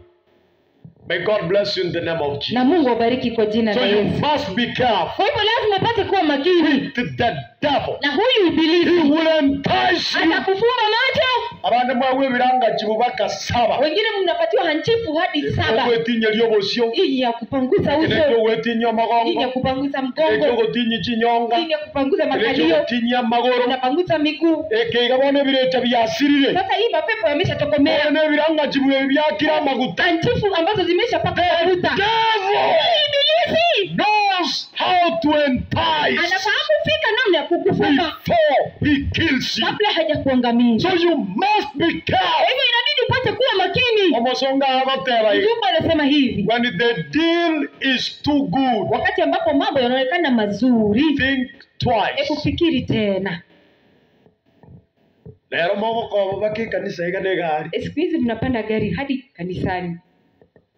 May God bless you in the name of Jesus. Na Mungu abariki kwa jina So la you Yesu. must be careful. Kwa hivyo lazima upate kuwa makini To the devil. na huyu He Ibilisi, will entice you. atakufumba macho. Abandi mwawe biranga kibubaka saba. Wengine mnapatiwa hanchifu hadi 7, Ogwetinye lyobosyo. hii ya kupanguza Kile uso, ogwetinye hii ya magongo. kupanguza Kile mgongo, ogotinye chinyonga. hii ya kupanguza Kile makalio, ogotinye amagoro. unapanguza miguu. Ekigabone bireta byasirire. Sasa hii mapepo yameshatokomea, Ene biranga kibuye byakira maguta. hanchifu ambazo zimeshapaka mafuta. Devil Ibilisi knows how to entice anafahamu fika namna ya kukufumba before he kills you. kabla hajakuangamiza. So you must be careful. Hivyo inabidi upate kuwa makini. Omosonga abatera hivi. Mzungu anasema hivi, When the deal is too good, wakati ambapo mambo yanaonekana mazuri, think twice. fikiri tena. Lero moko ko baki kanisa igane gari. Siku hizi mnapanda gari hadi kanisani.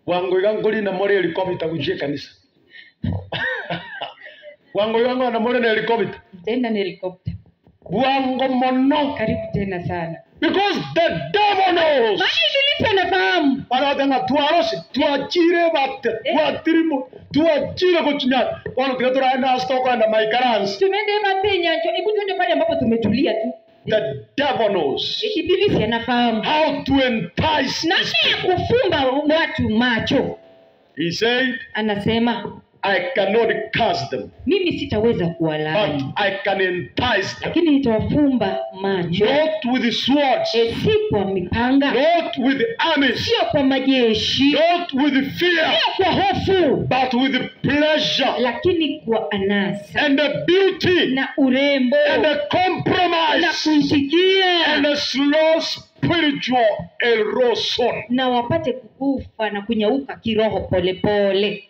Wango igangoli na mori helicopter kujie kanisa. Wango na mori na helicopter. Mtaenda na helikopta. Wango mono. Karibu tena sana. Because the devil knows. Maana Ibilisi anafahamu. Wanatenga tuarosi, tuachire bate, tuatirimo, tuachire kuchinya. Wano kile tunaenda astoko na maikaransi. Tumeenda Matenya, hebu tuende pale ambapo tumetulia tu. The devil knows Ibilisi anafahamu how to entice namna his ya people. kufumba watu macho. He said, Anasema I cannot curse them, mimi sitaweza but kuwalaani, I can entice them. lakini nitawafumba macho. Not with swords, Si kwa mipanga, not with armies, sio kwa majeshi, not with fear, sio kwa hofu, but with pleasure lakini kwa anasa and beauty na urembo and na compromise kuitikia, and slow spiritual erosion. na wapate kukufa na kunyauka kiroho polepole.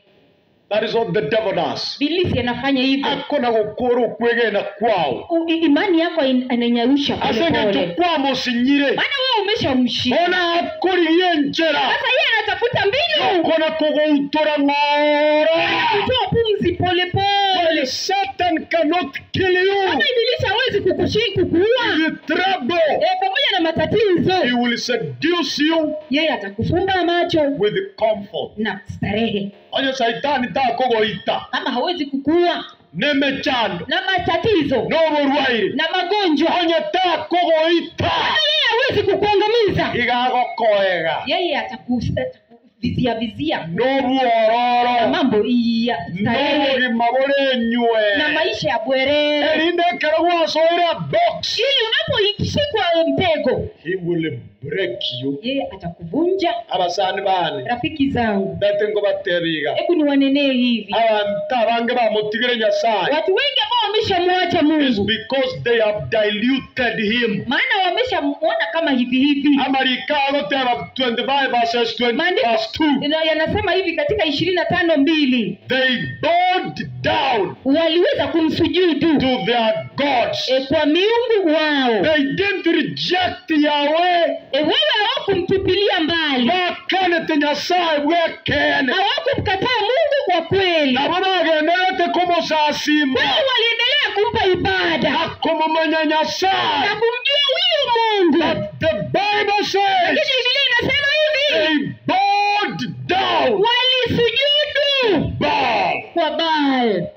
That is what the devil does. Ibilisi anafanya hivyo. Akona gukuru kwegena kwao. Imani yako inanyausha Asenge polepole, tukwa musinyire. maana wewe umeshamshika. Ona akuri yenjera. Sasa yeye anatafuta mbinu Akona kugutora ngora. kutoa pumzi polepole. Satan cannot kill you. Kama ibilisi hawezi kukuua, With trouble, pamoja na matatizo, he will seduce you yeye atakufumba macho with comfort. na starehe. Onye saitani ta kugoita. Kama hawezi kukuua Neme chando. na matatizo No burwaire. na magonjwa, Onye ta kugoita. yeye hawezi kukuangamiza. Igago koega. Yeye atakuvizia No na buororo. mambo ya starehe No gimabore nywe. na maisha ya bwerere, Erinde karagwa soira box. ili unapoishikwa mtego, He will break you. yeye atakuvunja. Abasani bane. Rafiki zangu, Date ngo bateriga. hebu niwanenee hivi, Abantu bange bamutigire Nyasaye. watu wengi ambao wameshamwacha It's Mungu, because they have diluted him. maana wameshamuona kama hivi. Amerika gotera 25 verses 20 Maandiko verse 2. yanasema hivi katika 25:2, They bowed down waliweza kumsujudu to their gods. kwa miungu wao. They didn't reject Yahweh. Wewe hawakumtupilia mbali, Bakanete Nyasaye bwekene. hawakumkataa Mungu kwa kweli, Nabo bagenderete kumusasima. wao waliendelea kumpa ibada Akumumenya Nyasaye. na kumjua huyu Mungu. But the Bible says Lakini Biblia inasema hivi, they bowed down walisujudu Baal. kwa Baal,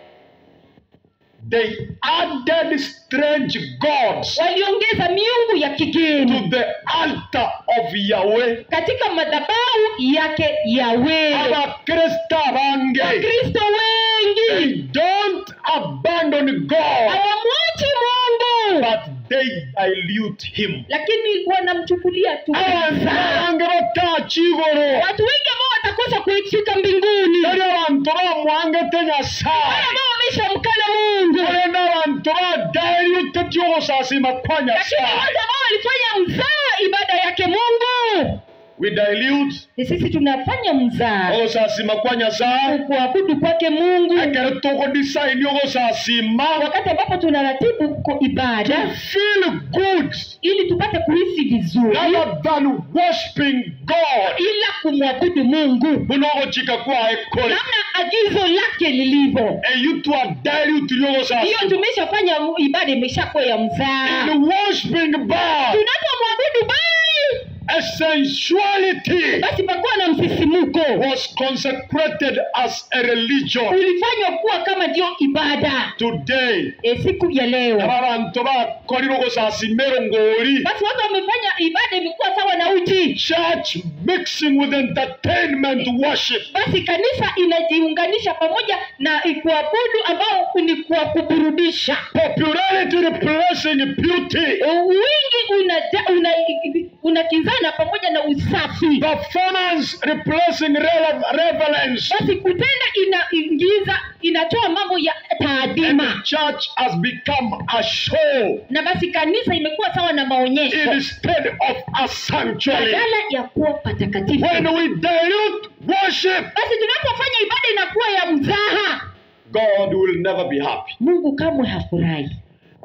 They added strange gods waliongeza miungu ya to kigeni the altar of Yahweh. katika madhabahu yake Yahweh. Abakristo bange. Wakristo They wengi don't abandon God, hawamwachi Mungu, but they dilute him. lakini wanamchukulia tu Abantu kabisa. bange batachigoro. Watu wengi ambao watakosa kuifika mbinguni, Bari abantu bamwangete wale Nyasaye. ambao wameshamkana Mungu, Bari n'abantu badilute by'obusasima kwa lakini Nyasaye. watu ambao walifanya mzaa ibada yake Mungu. We dilute Sisi tunafanya mzaa obusasima kwa Nyasaye. kuabudu kwake Mungu, Ekero tukudesign obusasima wakati ambapo tunaratibu kwa ibada to feel good ili tupate kuhisi vizuri, rather than worshiping God. ila kumwabudu Mungu Bunogochika kwa ekole. namna agizo lake lilivyo. You to a dilute Hiyo obusasima. tumeshafanya ibada, imeshakuwa ya mzaa. In worshiping God, Tunapomwabudu Bali, sensuality basi pakuwa na msisimuko, was consecrated as a religion. ulifanywa kuwa kama ndio ibada. Today, Siku ya leo abantu bakolire obusasimero ngoli. basi watu wamefanya ibada imekuwa sawa na uji, Church mixing with entertainment worship. basi kanisa inajiunganisha pamoja na kuabudu ambao ni kwa kuburudisha. Popularity replacing beauty. Wingi unakinzana pamoja na usafi, Performance replacing reverence. basi kutenda inatoa mambo ya And taadhima, the church has become a show na basi kanisa imekuwa sawa na maonyesho instead of a sanctuary. badala ya kuwa patakatifu. When we dilute worship, Basi tunapofanya ibada inakuwa ya mzaha, God will never be happy. Mungu kamwe hafurahi.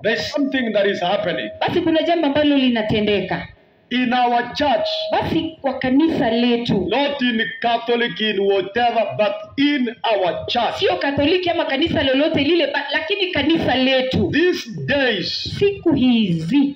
There's something that is happening Basi kuna jambo ambalo linatendeka in our church, basi kwa kanisa letu, not in Catholic, in whatever, but in our church. sio Katoliki ama kanisa lolote lile, lakini kanisa letu These days, siku hizi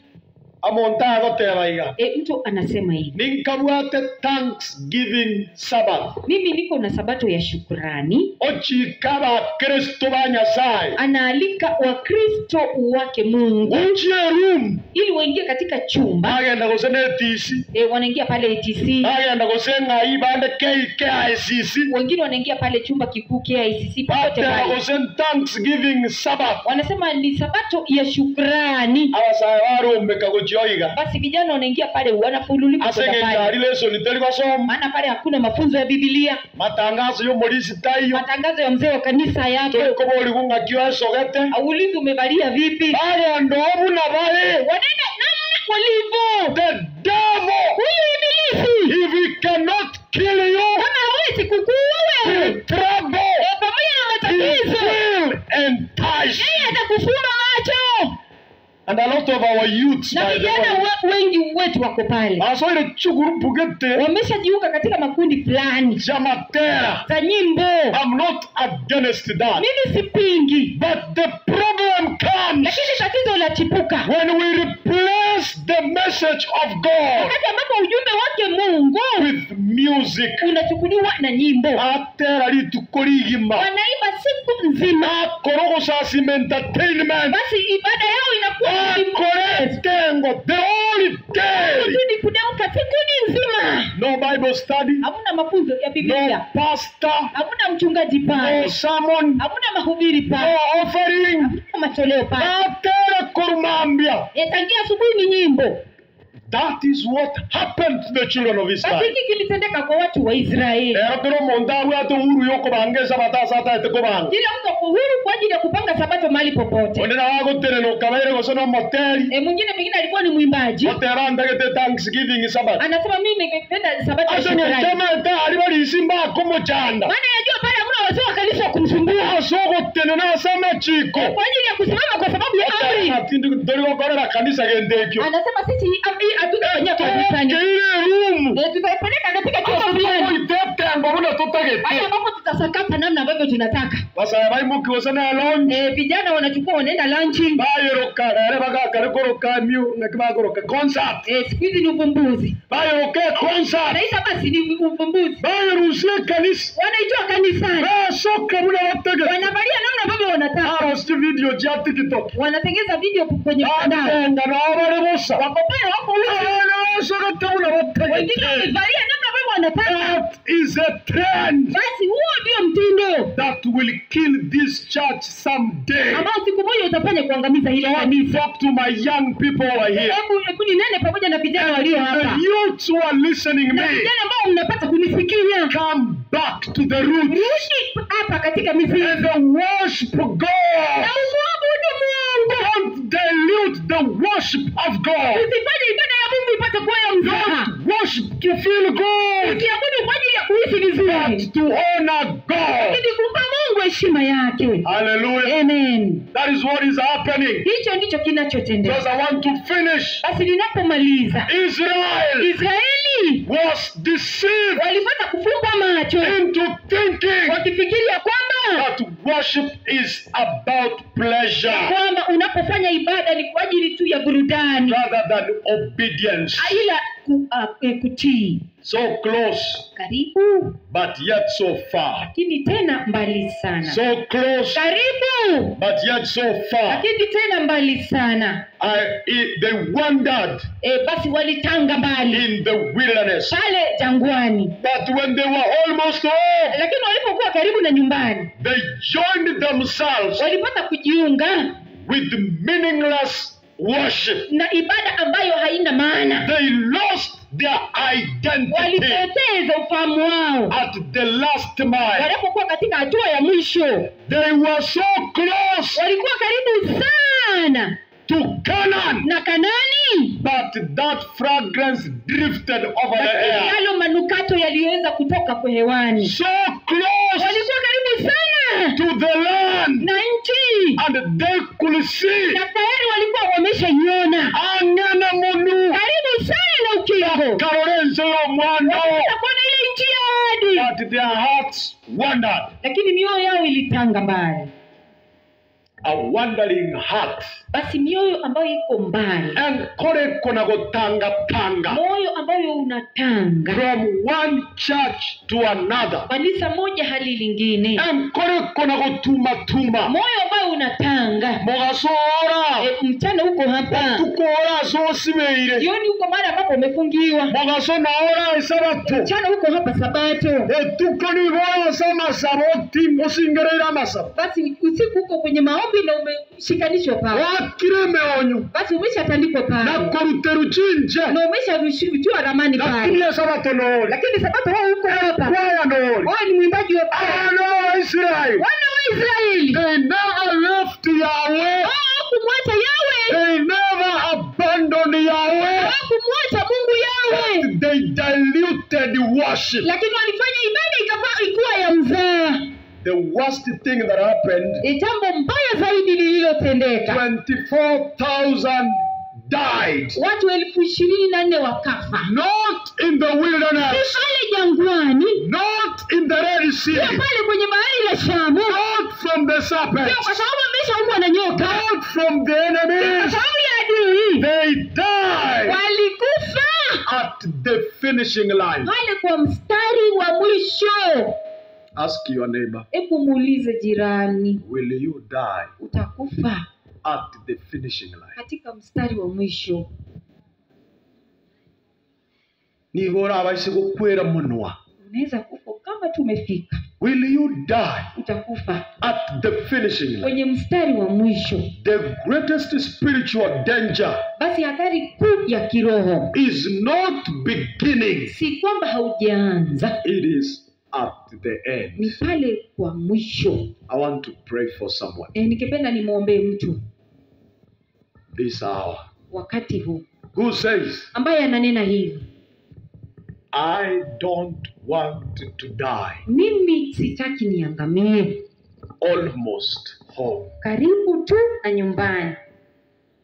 amonta gotebaiga Mtu anasema hivi, ninkabwate Thanksgiving Sabbath mimi niko na sabato ya shukrani. ochikaba Kristo ba Nyasaye Anaalika Wakristo wake Mungu unjie room ili waingie katika chumba. agenda gosene TC Wanaingia pale ATC, agenda gosenga ibande KICC wengine wanaingia pale chumba kikuu KICC, popote agenda pale. gosen Thanksgiving Sabbath Wanasema ni sabato ya shukrani. abasaye baromeka gochioiga Basi vijana wanaingia pale, wanafululiwa kwenda asenge pale, ngari leso litari gosoma maana pale hakuna mafunzo ya Biblia, matangazo yo muri tayo matangazo ya mzee wa kanisa yako. ko boli kunga kiwa sogete Aulizi umevalia vipi? bale ndobu na bale Wanaenda namna walivyo. the devil Huyu ibilisi if he cannot kill you kama hawezi kukuua wewe, trouble pamoja na he matatizo, will entice yeye atakufumba macho. and a lot of our youths Na by the vijana way wengi wetu wako pale, aso ile chukuru pugete wameshajiunga katika makundi fulani jamatera za nyimbo. I'm not against that Mimi sipingi, but the problem comes lakini tatizo lachipuka when we replace the message of God wakati ambapo ujumbe wake Mungu with music unachukuliwa na nyimbo. atera litukorigima Wanaimba siku nzima, korogosasi entertainment basi ibada yao inakuwa akoretengo the whole day ni kudamka siku nzima. no Bible study Hamna mafunzo ya no Biblia, pastor hamna mchungaji no pale, sermon hamna mahubiri no pale, offering hamna matoleo pale. atera korumambia Tangia asubuhi ni nyimbo. that is what happened to the children of Israel Basi hiki kilitendeka kwa watu wa Israeli. lero tero mondawe ate uhuru yoko bangeza batasa ate kubanga Kila mtu ako huru kwa ajili ya kupanga sabato mahali popote. ondera wagotere no kabaire gosono moteli Mwingine pengine alikuwa ni mwimbaji, otera ndagete Thanksgiving Sabbath anasema mimi ningependa sabato ya asenge shukrani. chama ta ali bali simba komochanda Maana najua pale hamna wazee wa kanisa wa kumsumbua asogotene na sama chiko kwa ajili ya kusimama kwa sababu ya amri. atindi ndorigo korera kanisa gendekyo Anasema sisi amri hatutafanyia kanisani, room tutaipeleka katika chumba fulani itetengo buna tutagete pale ambapo tutasakata namna ambavyo tunataka. basa baimuki osana alone Vijana wanachukua wanaenda lunching. bayiruka rere bagakare koroka myu ngakibagoroka concert Siku hizi ni uvumbuzi, bayiruke concert wanaita basi ni uvumbuzi, bayirusie kanisa wanaitoa kanisani, basoka buna watagete wanavalia namna ambavyo wanataka, arosti video ja TikTok wanatengeza video kwenye mtandao, atenga na abare busa wako pale wako uchi, wengine wakivalia namna ambavyo wanataka. that is a trend Basi huo ndio mtindo that will kill this church someday. ambao siku moja utafanya kuangamiza hili kanisa. Talk to my young people who are here. Hebu ninene pamoja na vijana walio hapa, The youths who are listening na me, vijana ambao mnapata kunisikia, come back to the roots rudi hapa katika mizizi and worship God. na umwabudu Mungu. Don't dilute the worship of God. Usifanye ibada ya Mungu ipate kuwa ya mzaha. Don't worship to feel good, Usiabudu kwa ajili ya kuishi vizuri, but to honor God. lakini kumpa Mungu heshima yake. Hallelujah. Amen. That is what is happening. Hicho ndicho kinachotendeka. Because I want to finish. Basi ninapomaliza, Israel Israeli was deceived walipata kufumba macho into thinking wakifikiria kwamba that worship is about pleasure unapofanya ibada ni kwa ajili tu ya burudani rather than obedience. ila kutii. So close, Karibu but yet so far. lakini tena mbali sana. So close, Karibu but yet so far. lakini tena mbali sana. They wandered Basi walitanga mbali in the wilderness. pale jangwani, But when they were almost home, lakini walipokuwa karibu na nyumbani they joined themselves walipata kujiunga with meaningless worship. na ibada ambayo haina maana. They lost their identity Walipoteza ufahamu wao at the last mile. walipokuwa katika hatua ya mwisho. They were so close Walikuwa karibu sana to Canaan, na Kanani, but that fragrance drifted over the lakini air. yalo manukato yaliweza kutoka kwa hewani. So close Walikuwa karibu sana to the land, na nchi, and they could see na tayari walikuwa wameshaiona. Angana Munu, Karibu sana na ukingo, Karolense yo mwano, wanaweza kuona ile nchi ya ahadi, but their hearts wandered. lakini mioyo yao ilitanga mbali. a wandering heart. basi mioyo ambayo iko mbali, Enkore kona gotanga tanga. moyo ambayo unatanga From one church to another. kanisa moja hadi lingine, Enkore kona gotuma tuma. moyo ambayo unatanga Mogasora. mchana huko hapa, Tukora so sibeire. jioni huko mahali ambapo umefungiwa, Mogasona ora isabato. mchana huko hapa Sabato, Tukoni goya sama saboti musingerera masaba. basi usiku huko kwenye maombi na umeshikanishwa pale, Wakire meonyo. basi umeshatandikwa Na pale koruteru chinje. na umesharushiwa ramani pale, Lakini sabato no. lakini Sabato wewe huko hapa, Kwaya no. wewe ni mwimbaji wa Ano Israel. wana wa Israeli, They never left Yahweh. kumwacha Yawe, They never abandoned Yahweh. kumwacha Mungu Yawe, They diluted worship. lakini walifanya ibada ikuwa ya mzaa. The worst thing that happened, Jambo mbaya zaidi lililotendeka, 24,000 died. watu 24,000 wakafa, Not in the si wilderness, pale jangwani, not in the Red sio Sea, pale kwenye bahari la Shamu, not from the sio serpents, kwa sababu ameshaumwa na nyoka, not from the kwa enemies. sababu ya adui, They died walikufa at the finishing line. pale kwa mstari wa mwisho. Ask your neighbor, Hebu muulize jirani, will you die utakufa at the finishing line? katika mstari wa mwisho? Nibora abaise gukwera munwa. Unaweza kufa kama tumefika, Will you die utakufa at the finishing line? kwenye mstari wa mwisho. The greatest spiritual danger Basi hatari kuu ya kiroho is not beginning, si kwamba haujaanza, it is at the end. ni pale kwa mwisho. I want to pray for someone Ningependa nimwombee mtu this hour wakati huu who says, ambaye ananena hivi, I don't want to die mimi sitaki niangamie, almost home. karibu tu na nyumbani,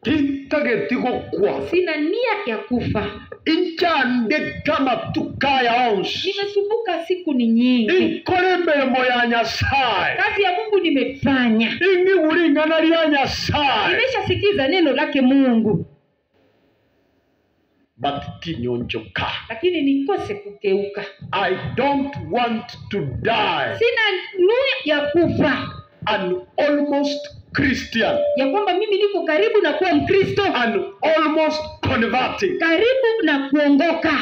Tintageti gukwa sina nia ya kufa, inchande kama tukaya onsi nimesumbuka, siku ni nyingi, inkore mirimo ya Nyasaye kazi ya Mungu nimefanya, ingi uringana lya Nyasaye nimeshasikiza neno lake Mungu, but tinyonjoka. lakini nikose kugeuka, I don't want to die sina nia ya kufa, an almost Christian, ya kwamba mimi niko karibu na kuwa Mkristo, an almost converting. karibu na kuongoka.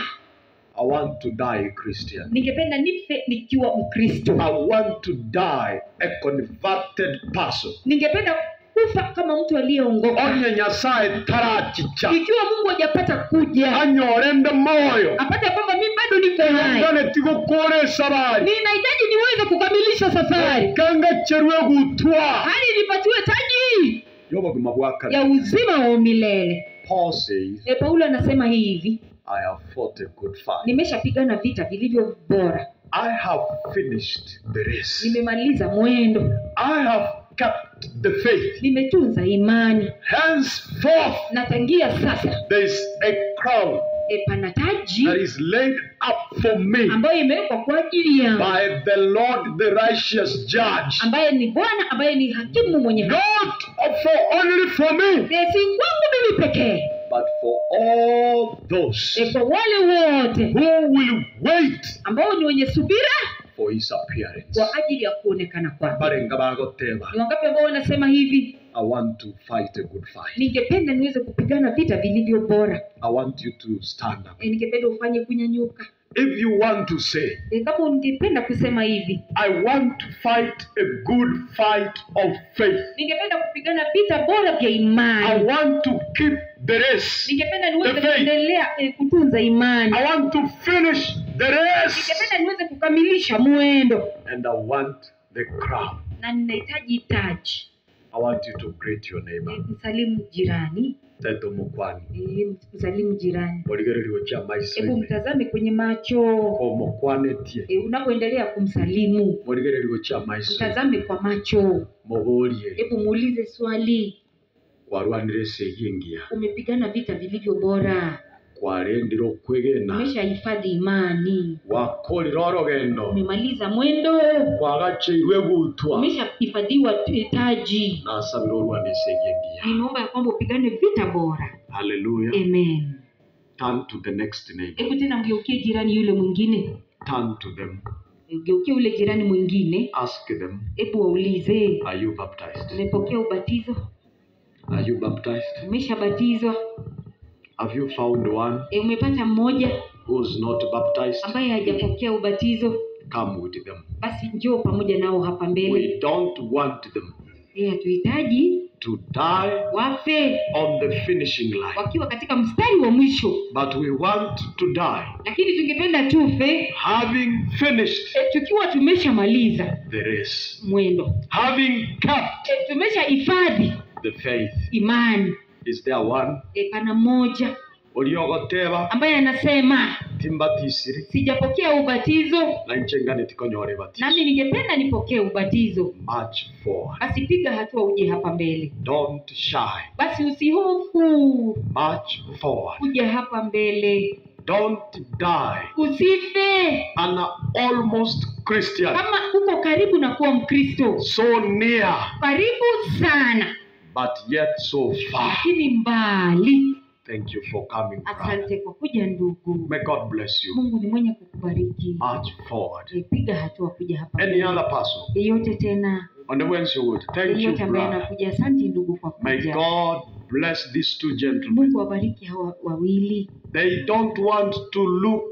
I want to die a Christian. Ningependa nife nikiwa Mkristo, I want to die a converted person. ningependa kufa kama mtu aliyeongoka, Onye Nyasaye tarachicha ikiwa Mungu hajapata kuja anyorende moyo apate kwamba mimi bado niko hai, ngane tigukore sabari ninahitaji niweze kukamilisha safari kanga cherwe gutwa hadi nipatiwe taji yobaguma bwakare. ya uzima wa milele. Paul says, Paulo anasema hivi, I have fought a good fight. nimeshapigana vita vilivyo bora, I have finished the race. nimemaliza mwendo, I have kept the faith. nimetunza imani, Henceforth, na tangia sasa there is a crown pana taji that is laid up for me ambayo imewekwa kwa ajili yangu, by the Lord, the righteous judge. ambaye ni Bwana, ambaye ni hakimu mwenye haki. Not only for me, Si kwangu mimi pekee, but for all those kwa wale wote who will wait ambao ni wenye subira for his appearance. kwa ajili ya kuonekana kwake. Barenga bagoteba. Ni wangapi ambao wanasema hivi, I want to fight a good fight. ningependa niweze kupigana vita vilivyo bora. I want you to stand up. Ningependa ufanye kunyanyuka. If you want to say, Kama ungependa kusema hivi, I want to fight a good fight of faith. ningependa kupigana vita bora vya I imani, want to keep the race. ningependa niweze The faith. kuendelea kutunza imani, I want to finish the race. ningependa niweze kukamilisha mwendo, And I want the crown. na ninahitaji taji. I want you to greet your neighbor. Msalimu jirani, Taito mukwani. msalimu jirani. Boligerero cha Hebu maisha. mtazame kwenye macho Ko mukwane tie. unapoendelea kumsalimu, Boligerero cha maisha. mtazame kwa macho. Mubulie. Hebu muulize swali, Warwanire se yingia. umepigana vita vilivyo bora? kwarendiro kwegena umeshahifadhi imani, wakorira orogendo umemaliza mwendo, kwagacheirwe gutwa umeshahifadhiwa taji. nasabira orwanisege ngiya. Ninaomba ya kwamba upigane vita bora. Hallelujah. Amen. Turn to the next neighbor. Hebu tena mgeukie jirani yule mwingine. Turn to them. Mgeukie yule jirani mwingine. Ask them, Hebu waulize, are you baptized? umepokea ubatizo? Are you baptized? Umeshabatizwa? Have you found one Umepata mmoja who's not baptized? ambaye hajapokea ubatizo? Come with them. Basi njoo pamoja nao hapa mbele. We don't want them Hatuhitaji to die wafe on the finishing line, wakiwa katika mstari wa mwisho, but we want to die lakini tungependa tufe having finished tukiwa tumeshamaliza the race, mwendo, having kept tumeshahifadhi the faith. imani. Is there one? Pana mmoja Oliogoteba ambaye anasema timbatisiri sijapokea ubatizo, na nchengane tikonyore batizo. nami ningependa nipokee ubatizo. March forward. Basi piga hatua uje hapa mbele. Don't shy. Basi usihofu, March forward. uje hapa mbele. Don't die Usife an almost Christian, kama uko karibu na kuwa Mkristo, so near karibu sana but yet so far. lakini mbali. Thank you for coming, brother. Asante kwa kuja ndugu. May God bless you. Mungu ni mwenye kukubariki. March forward. Piga hatua kuja hapa Any mbele. other person Yeyote tena, on the Wednesday wood. Thank you, yeyote ambaye brother. anakuja, asante ndugu kwa May kuja. God bless these two gentlemen. Mungu awabariki hawa wawili. They don't want to look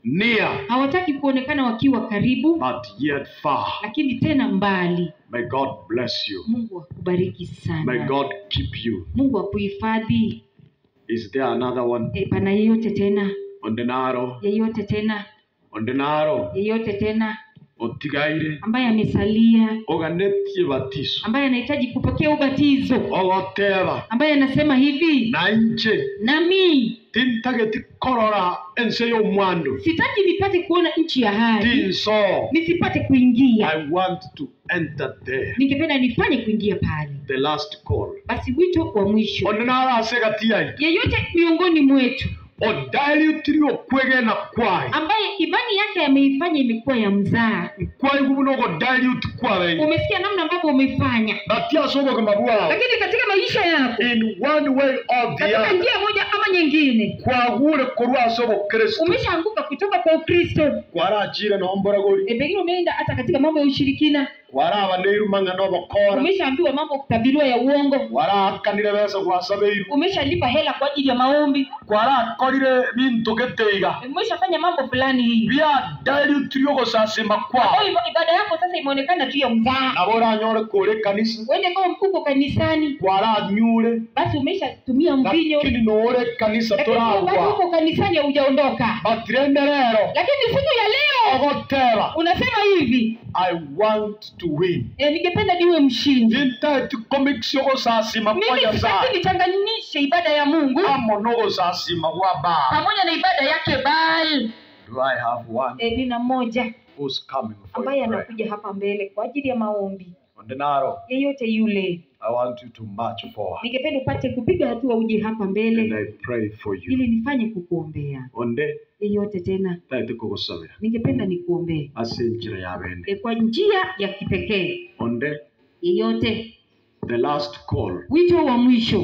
near Hawataki kuonekana wakiwa karibu, but yet far. lakini tena mbali. May God bless you. Mungu akubariki May sana. God keep you. Mungu akuhifadhi. Is there another one? Pana yeyote tena? On the narrow, Yeyote tena? on the narrow, Yeyote tena otigaire, ambaye amesalia, oganetie batizo, ambaye anahitaji kupokea ubatizo, ogoteba, ambaye anasema hivi, na nche, nami tintageti korora ense y'omwandu, sitaki nipate kuona nchi ya ahadi, tinso, nisipate kuingia. I want to enter there. Ningependa nifanye kuingia pale. The last call. Basi wito wa mwisho, On the narrow asegatiai, yeyote miongoni mwetu odaili utirio kwege na kwai, ambaye imani yake ameifanya imekuwa ya mzaa, kwai gubunogo daili utikware, umesikia namna ambavyo umeifanya, batia sogo kama bwao, lakini katika maisha yako in one way or the katika other, njia moja ama nyingine kwa gure korwa sogo Kristo, umeshaanguka kutoka kwa Ukristo. kwara ajire no mboragori, Pengine umeenda hata katika mambo ya ushirikina, kwara abaneiru mangano bakora, umeshaambiwa mambo kutabiriwa ya uongo, kwara akanire besa kwasabeiru, umeshalipa hela kwa ajili ya maombi, kwara akorire bintu geteiga, umeshafanya mambo fulani hii. bia daili utirio gusasima kwa, Kwa hiyo ibada yako sasa imeonekana tu ya mzaa. abora nyore kore kanisa, Uende kama uko kanisani, kwara nyure, basi umeshatumia mvinyo, lakini nore kanisa lakini bado toragwa, uko kanisani haujaondoka. batrenderero, Lakini siku ya leo ogoteba, unasema hivi, I want to win. ningependa niwe mshindi. Intati comics yogo sasima kwa Mimi jaza, sitaki nichanganishe ibada ya Mungu amo nogo sasima waba. pamoja na ibada yake Baal. Do I have one Nina mmoja who's coming for ambaye prayer? anakuja hapa mbele kwa ajili ya maombi. On the narrow, Yeyote yule, I want you to march forward ningependa upate kupiga hatua uje hapa and mbele I pray for you. ili nifanye kukuombea. On the Yeyote tena, taite kugusabira ningependa nikuombee asinjira yabende. kwa njia ya kipekee. On Yeyote, the last call, wito wa mwisho.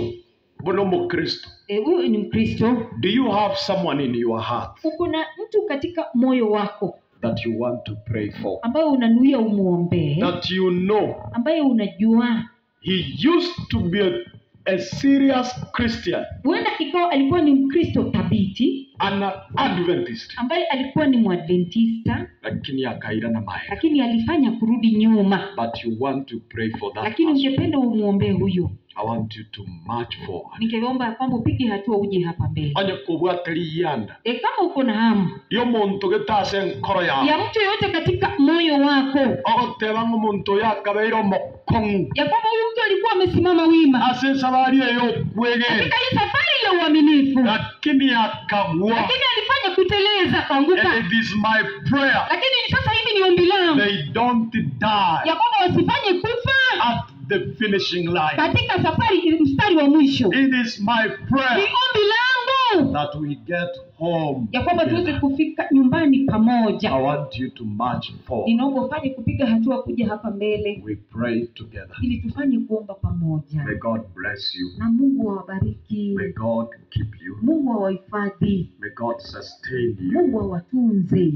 bono mo Kristo. Wewe ni Mkristo, Do you have someone in your heart uko na mtu katika moyo wako that you want to pray for? ambaye unanuia umuombee, That you know ambaye unajua he used to be a serious Christian, huenda ikawa alikuwa ni Mkristo thabiti, an Adventist, ambaye alikuwa ni Mwadventista, lakini akaira na maya. lakini alifanya kurudi nyuma, But you want to pray for that lakini person. ungependa umuombee huyo. I want you to march forward. Ningeomba ya kwamba upige hatua uje hapa mbele. Anya kubwatari yanda. Kama uko na hamu Yo muntu getase nkoro ya ya. mtu yoyote katika moyo wako Ogoteba muntu yakabeiro mokongu. ya kwamba huyu mtu alikuwa amesimama wima Ase sabari yo kwege. katika hii safari ya uaminifu, Lakini akagwa. lakini alifanya kuteleza, kaanguka. And it is my prayer. Lakini sasa hivi ni ombi langu They don't die ya kwamba wasifanye kufa at the finishing line. katika safari mstari wa mwisho. It is my Ni prayer ombi langu tu that we get home ya kwamba tuweze together. kufika nyumbani pamoja. I want you to march forward. Ninaomba ufanye kupiga hatua kuja hapa mbele We pray together. ili tufanye kuomba pamoja. May God bless you. Na Mungu awabariki. May God keep you. Mungu awahifadhi. May God sustain you. Mungu awatunze.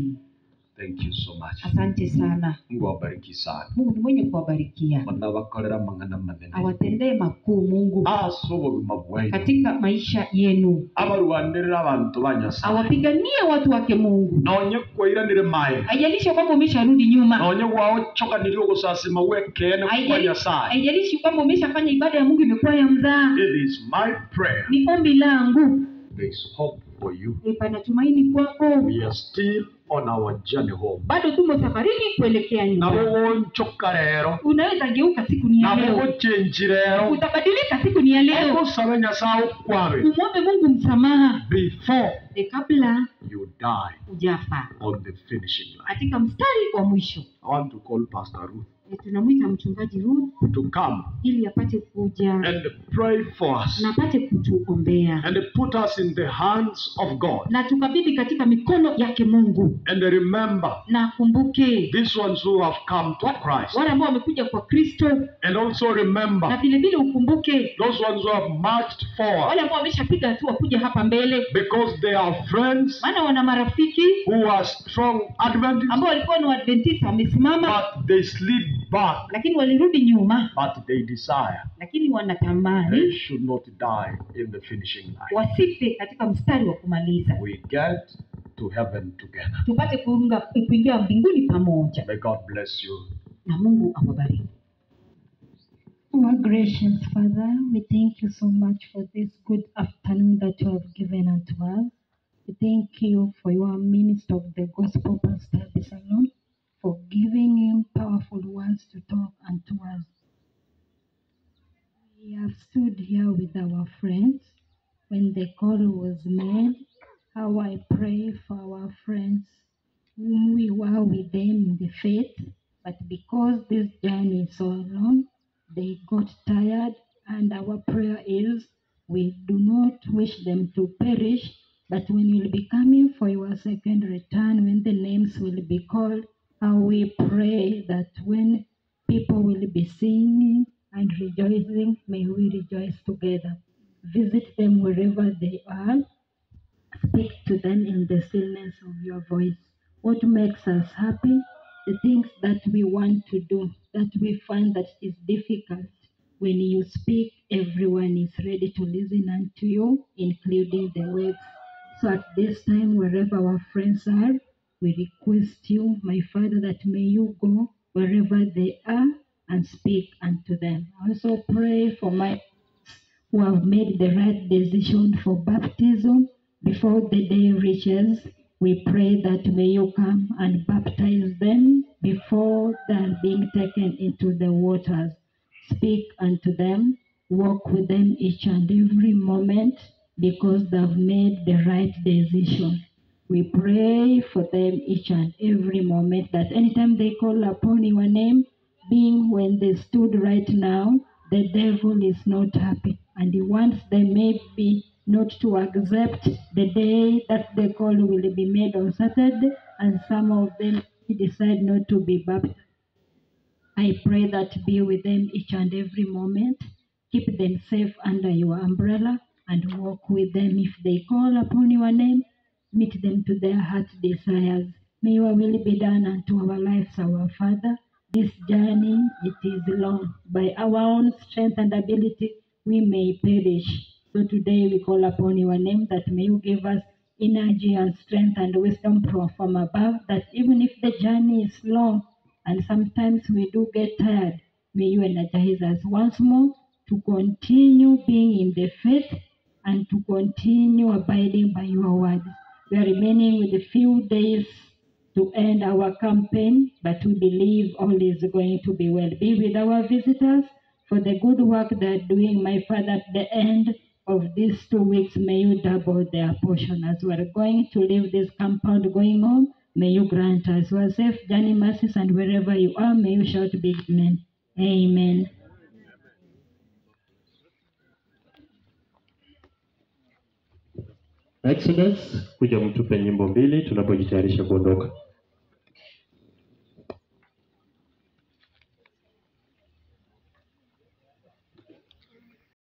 Thank you so much. Asante sana. Mungu awabariki sana. Mungu ni mwenye kuwabarikia. Wanawakorera mangana manene. Awatendee makuu Mungu Asobogima bwayi. katika maisha yenu. Abarwanirira abantu banyasaye. Awapiganie watu wake Mungu. Nonye kwairanire maye. Haijalishi kwamba umesharudi nyuma. Nonye waochokanire ogusasima wekene kwa Nyasaye. Haijalishi kwamba umeshafanya ibada ya Mungu imekuwa ya mzaa. It is my prayer. Ni ombi langu. There is hope for you. Pana tumaini kwako. We are still on our journey home. Bado tumo safarini kuelekea nyumbani. Nabo wonchoka rero. Unaweza geuka siku ni ya Nabo leo. wochenji rero. Utabadilika siku ni ya leo. Okusabe Nyasaye okwabe. Umwombe Mungu msamaha Before kabla you die hujafa. on the finishing line. Katika mstari wa mwisho. I want to call Pastor Ruth Tunamwita mchungaji Ruth to come ili apate kuja and pray for us na apate kutuombea and put us in the hands of God. na tukabidhi katika mikono yake Mungu. And remember, Na kumbuke these ones who have come to Christ. wale ambao wamekuja kwa Kristo, And also na remember, vile vile ukumbuke those ones who have marched forward wale ambao wameshapiga hatua kuja hapa mbele, because they are friends maana wana marafiki who are strong Adventists, ambao walikuwa ni Waadventista wamesimama, but they slid back, lakini walirudi nyuma, but they desire lakini they wanatamani should not die in the finishing line. wasife katika mstari wa kumaliza, We get to heaven together. tupate kuingia mbinguni pamoja. May God bless you. Na Mungu awabariki. Our gracious Father, we thank you so much for this good afternoon that you have given unto us. We thank you for your minister of the gospel, Pastor Bisalon, for giving him powerful words to talk unto us. We have stood here with our friends when the call was made. How I pray for our friends whom we were with them in the faith, but because this journey is so long, they got tired, and our prayer is we do not wish them to perish, but when you will be coming for your second return, when the names will be called, how we pray that when people will be singing and rejoicing, may we rejoice together. Visit them wherever they are. Speak to them in the stillness of your voice. What makes us happy? The things that we want to do, that we find that is difficult. When you speak, everyone is ready to listen unto you, including the words. So at this time, wherever our friends are, we request you, my Father, that may you go wherever they are and speak unto them. I also pray for my who have made the right decision for baptism before the day reaches. We pray that may you come and baptize them before they are being taken into the waters. Speak unto them, walk with them each and every moment because they have made the right decision. We pray for them each and every moment that anytime they call upon your name, being when they stood right now, the devil is not happy and he wants them maybe not to accept the day that the call will be made on Saturday, and some of them decide not to be baptized. I pray that be with them each and every moment. Keep them safe under your umbrella and walk with them. If they call upon your name, meet them to their heart desires. May your will be done unto our lives, our Father. This journey, it is long. By our own strength and ability, we may perish. So today we call upon your name that may you give us energy and strength and wisdom from above, that even if the journey is long and sometimes we do get tired, may you energize us once more to continue being in the faith and to continue abiding by your word. We are remaining with a few days to end our campaign, but we believe all is going to be well. Be with our visitors for the good work they are doing, my Father. At the end of these 2 weeks, may you double their portion. As we are going to leave this compound going home, may you grant us your safe journey mercies, and wherever you are, may you shout big amen. Amen. Exodus, kuja mtupe nyimbo mbili tunapojitayarisha kuondoka.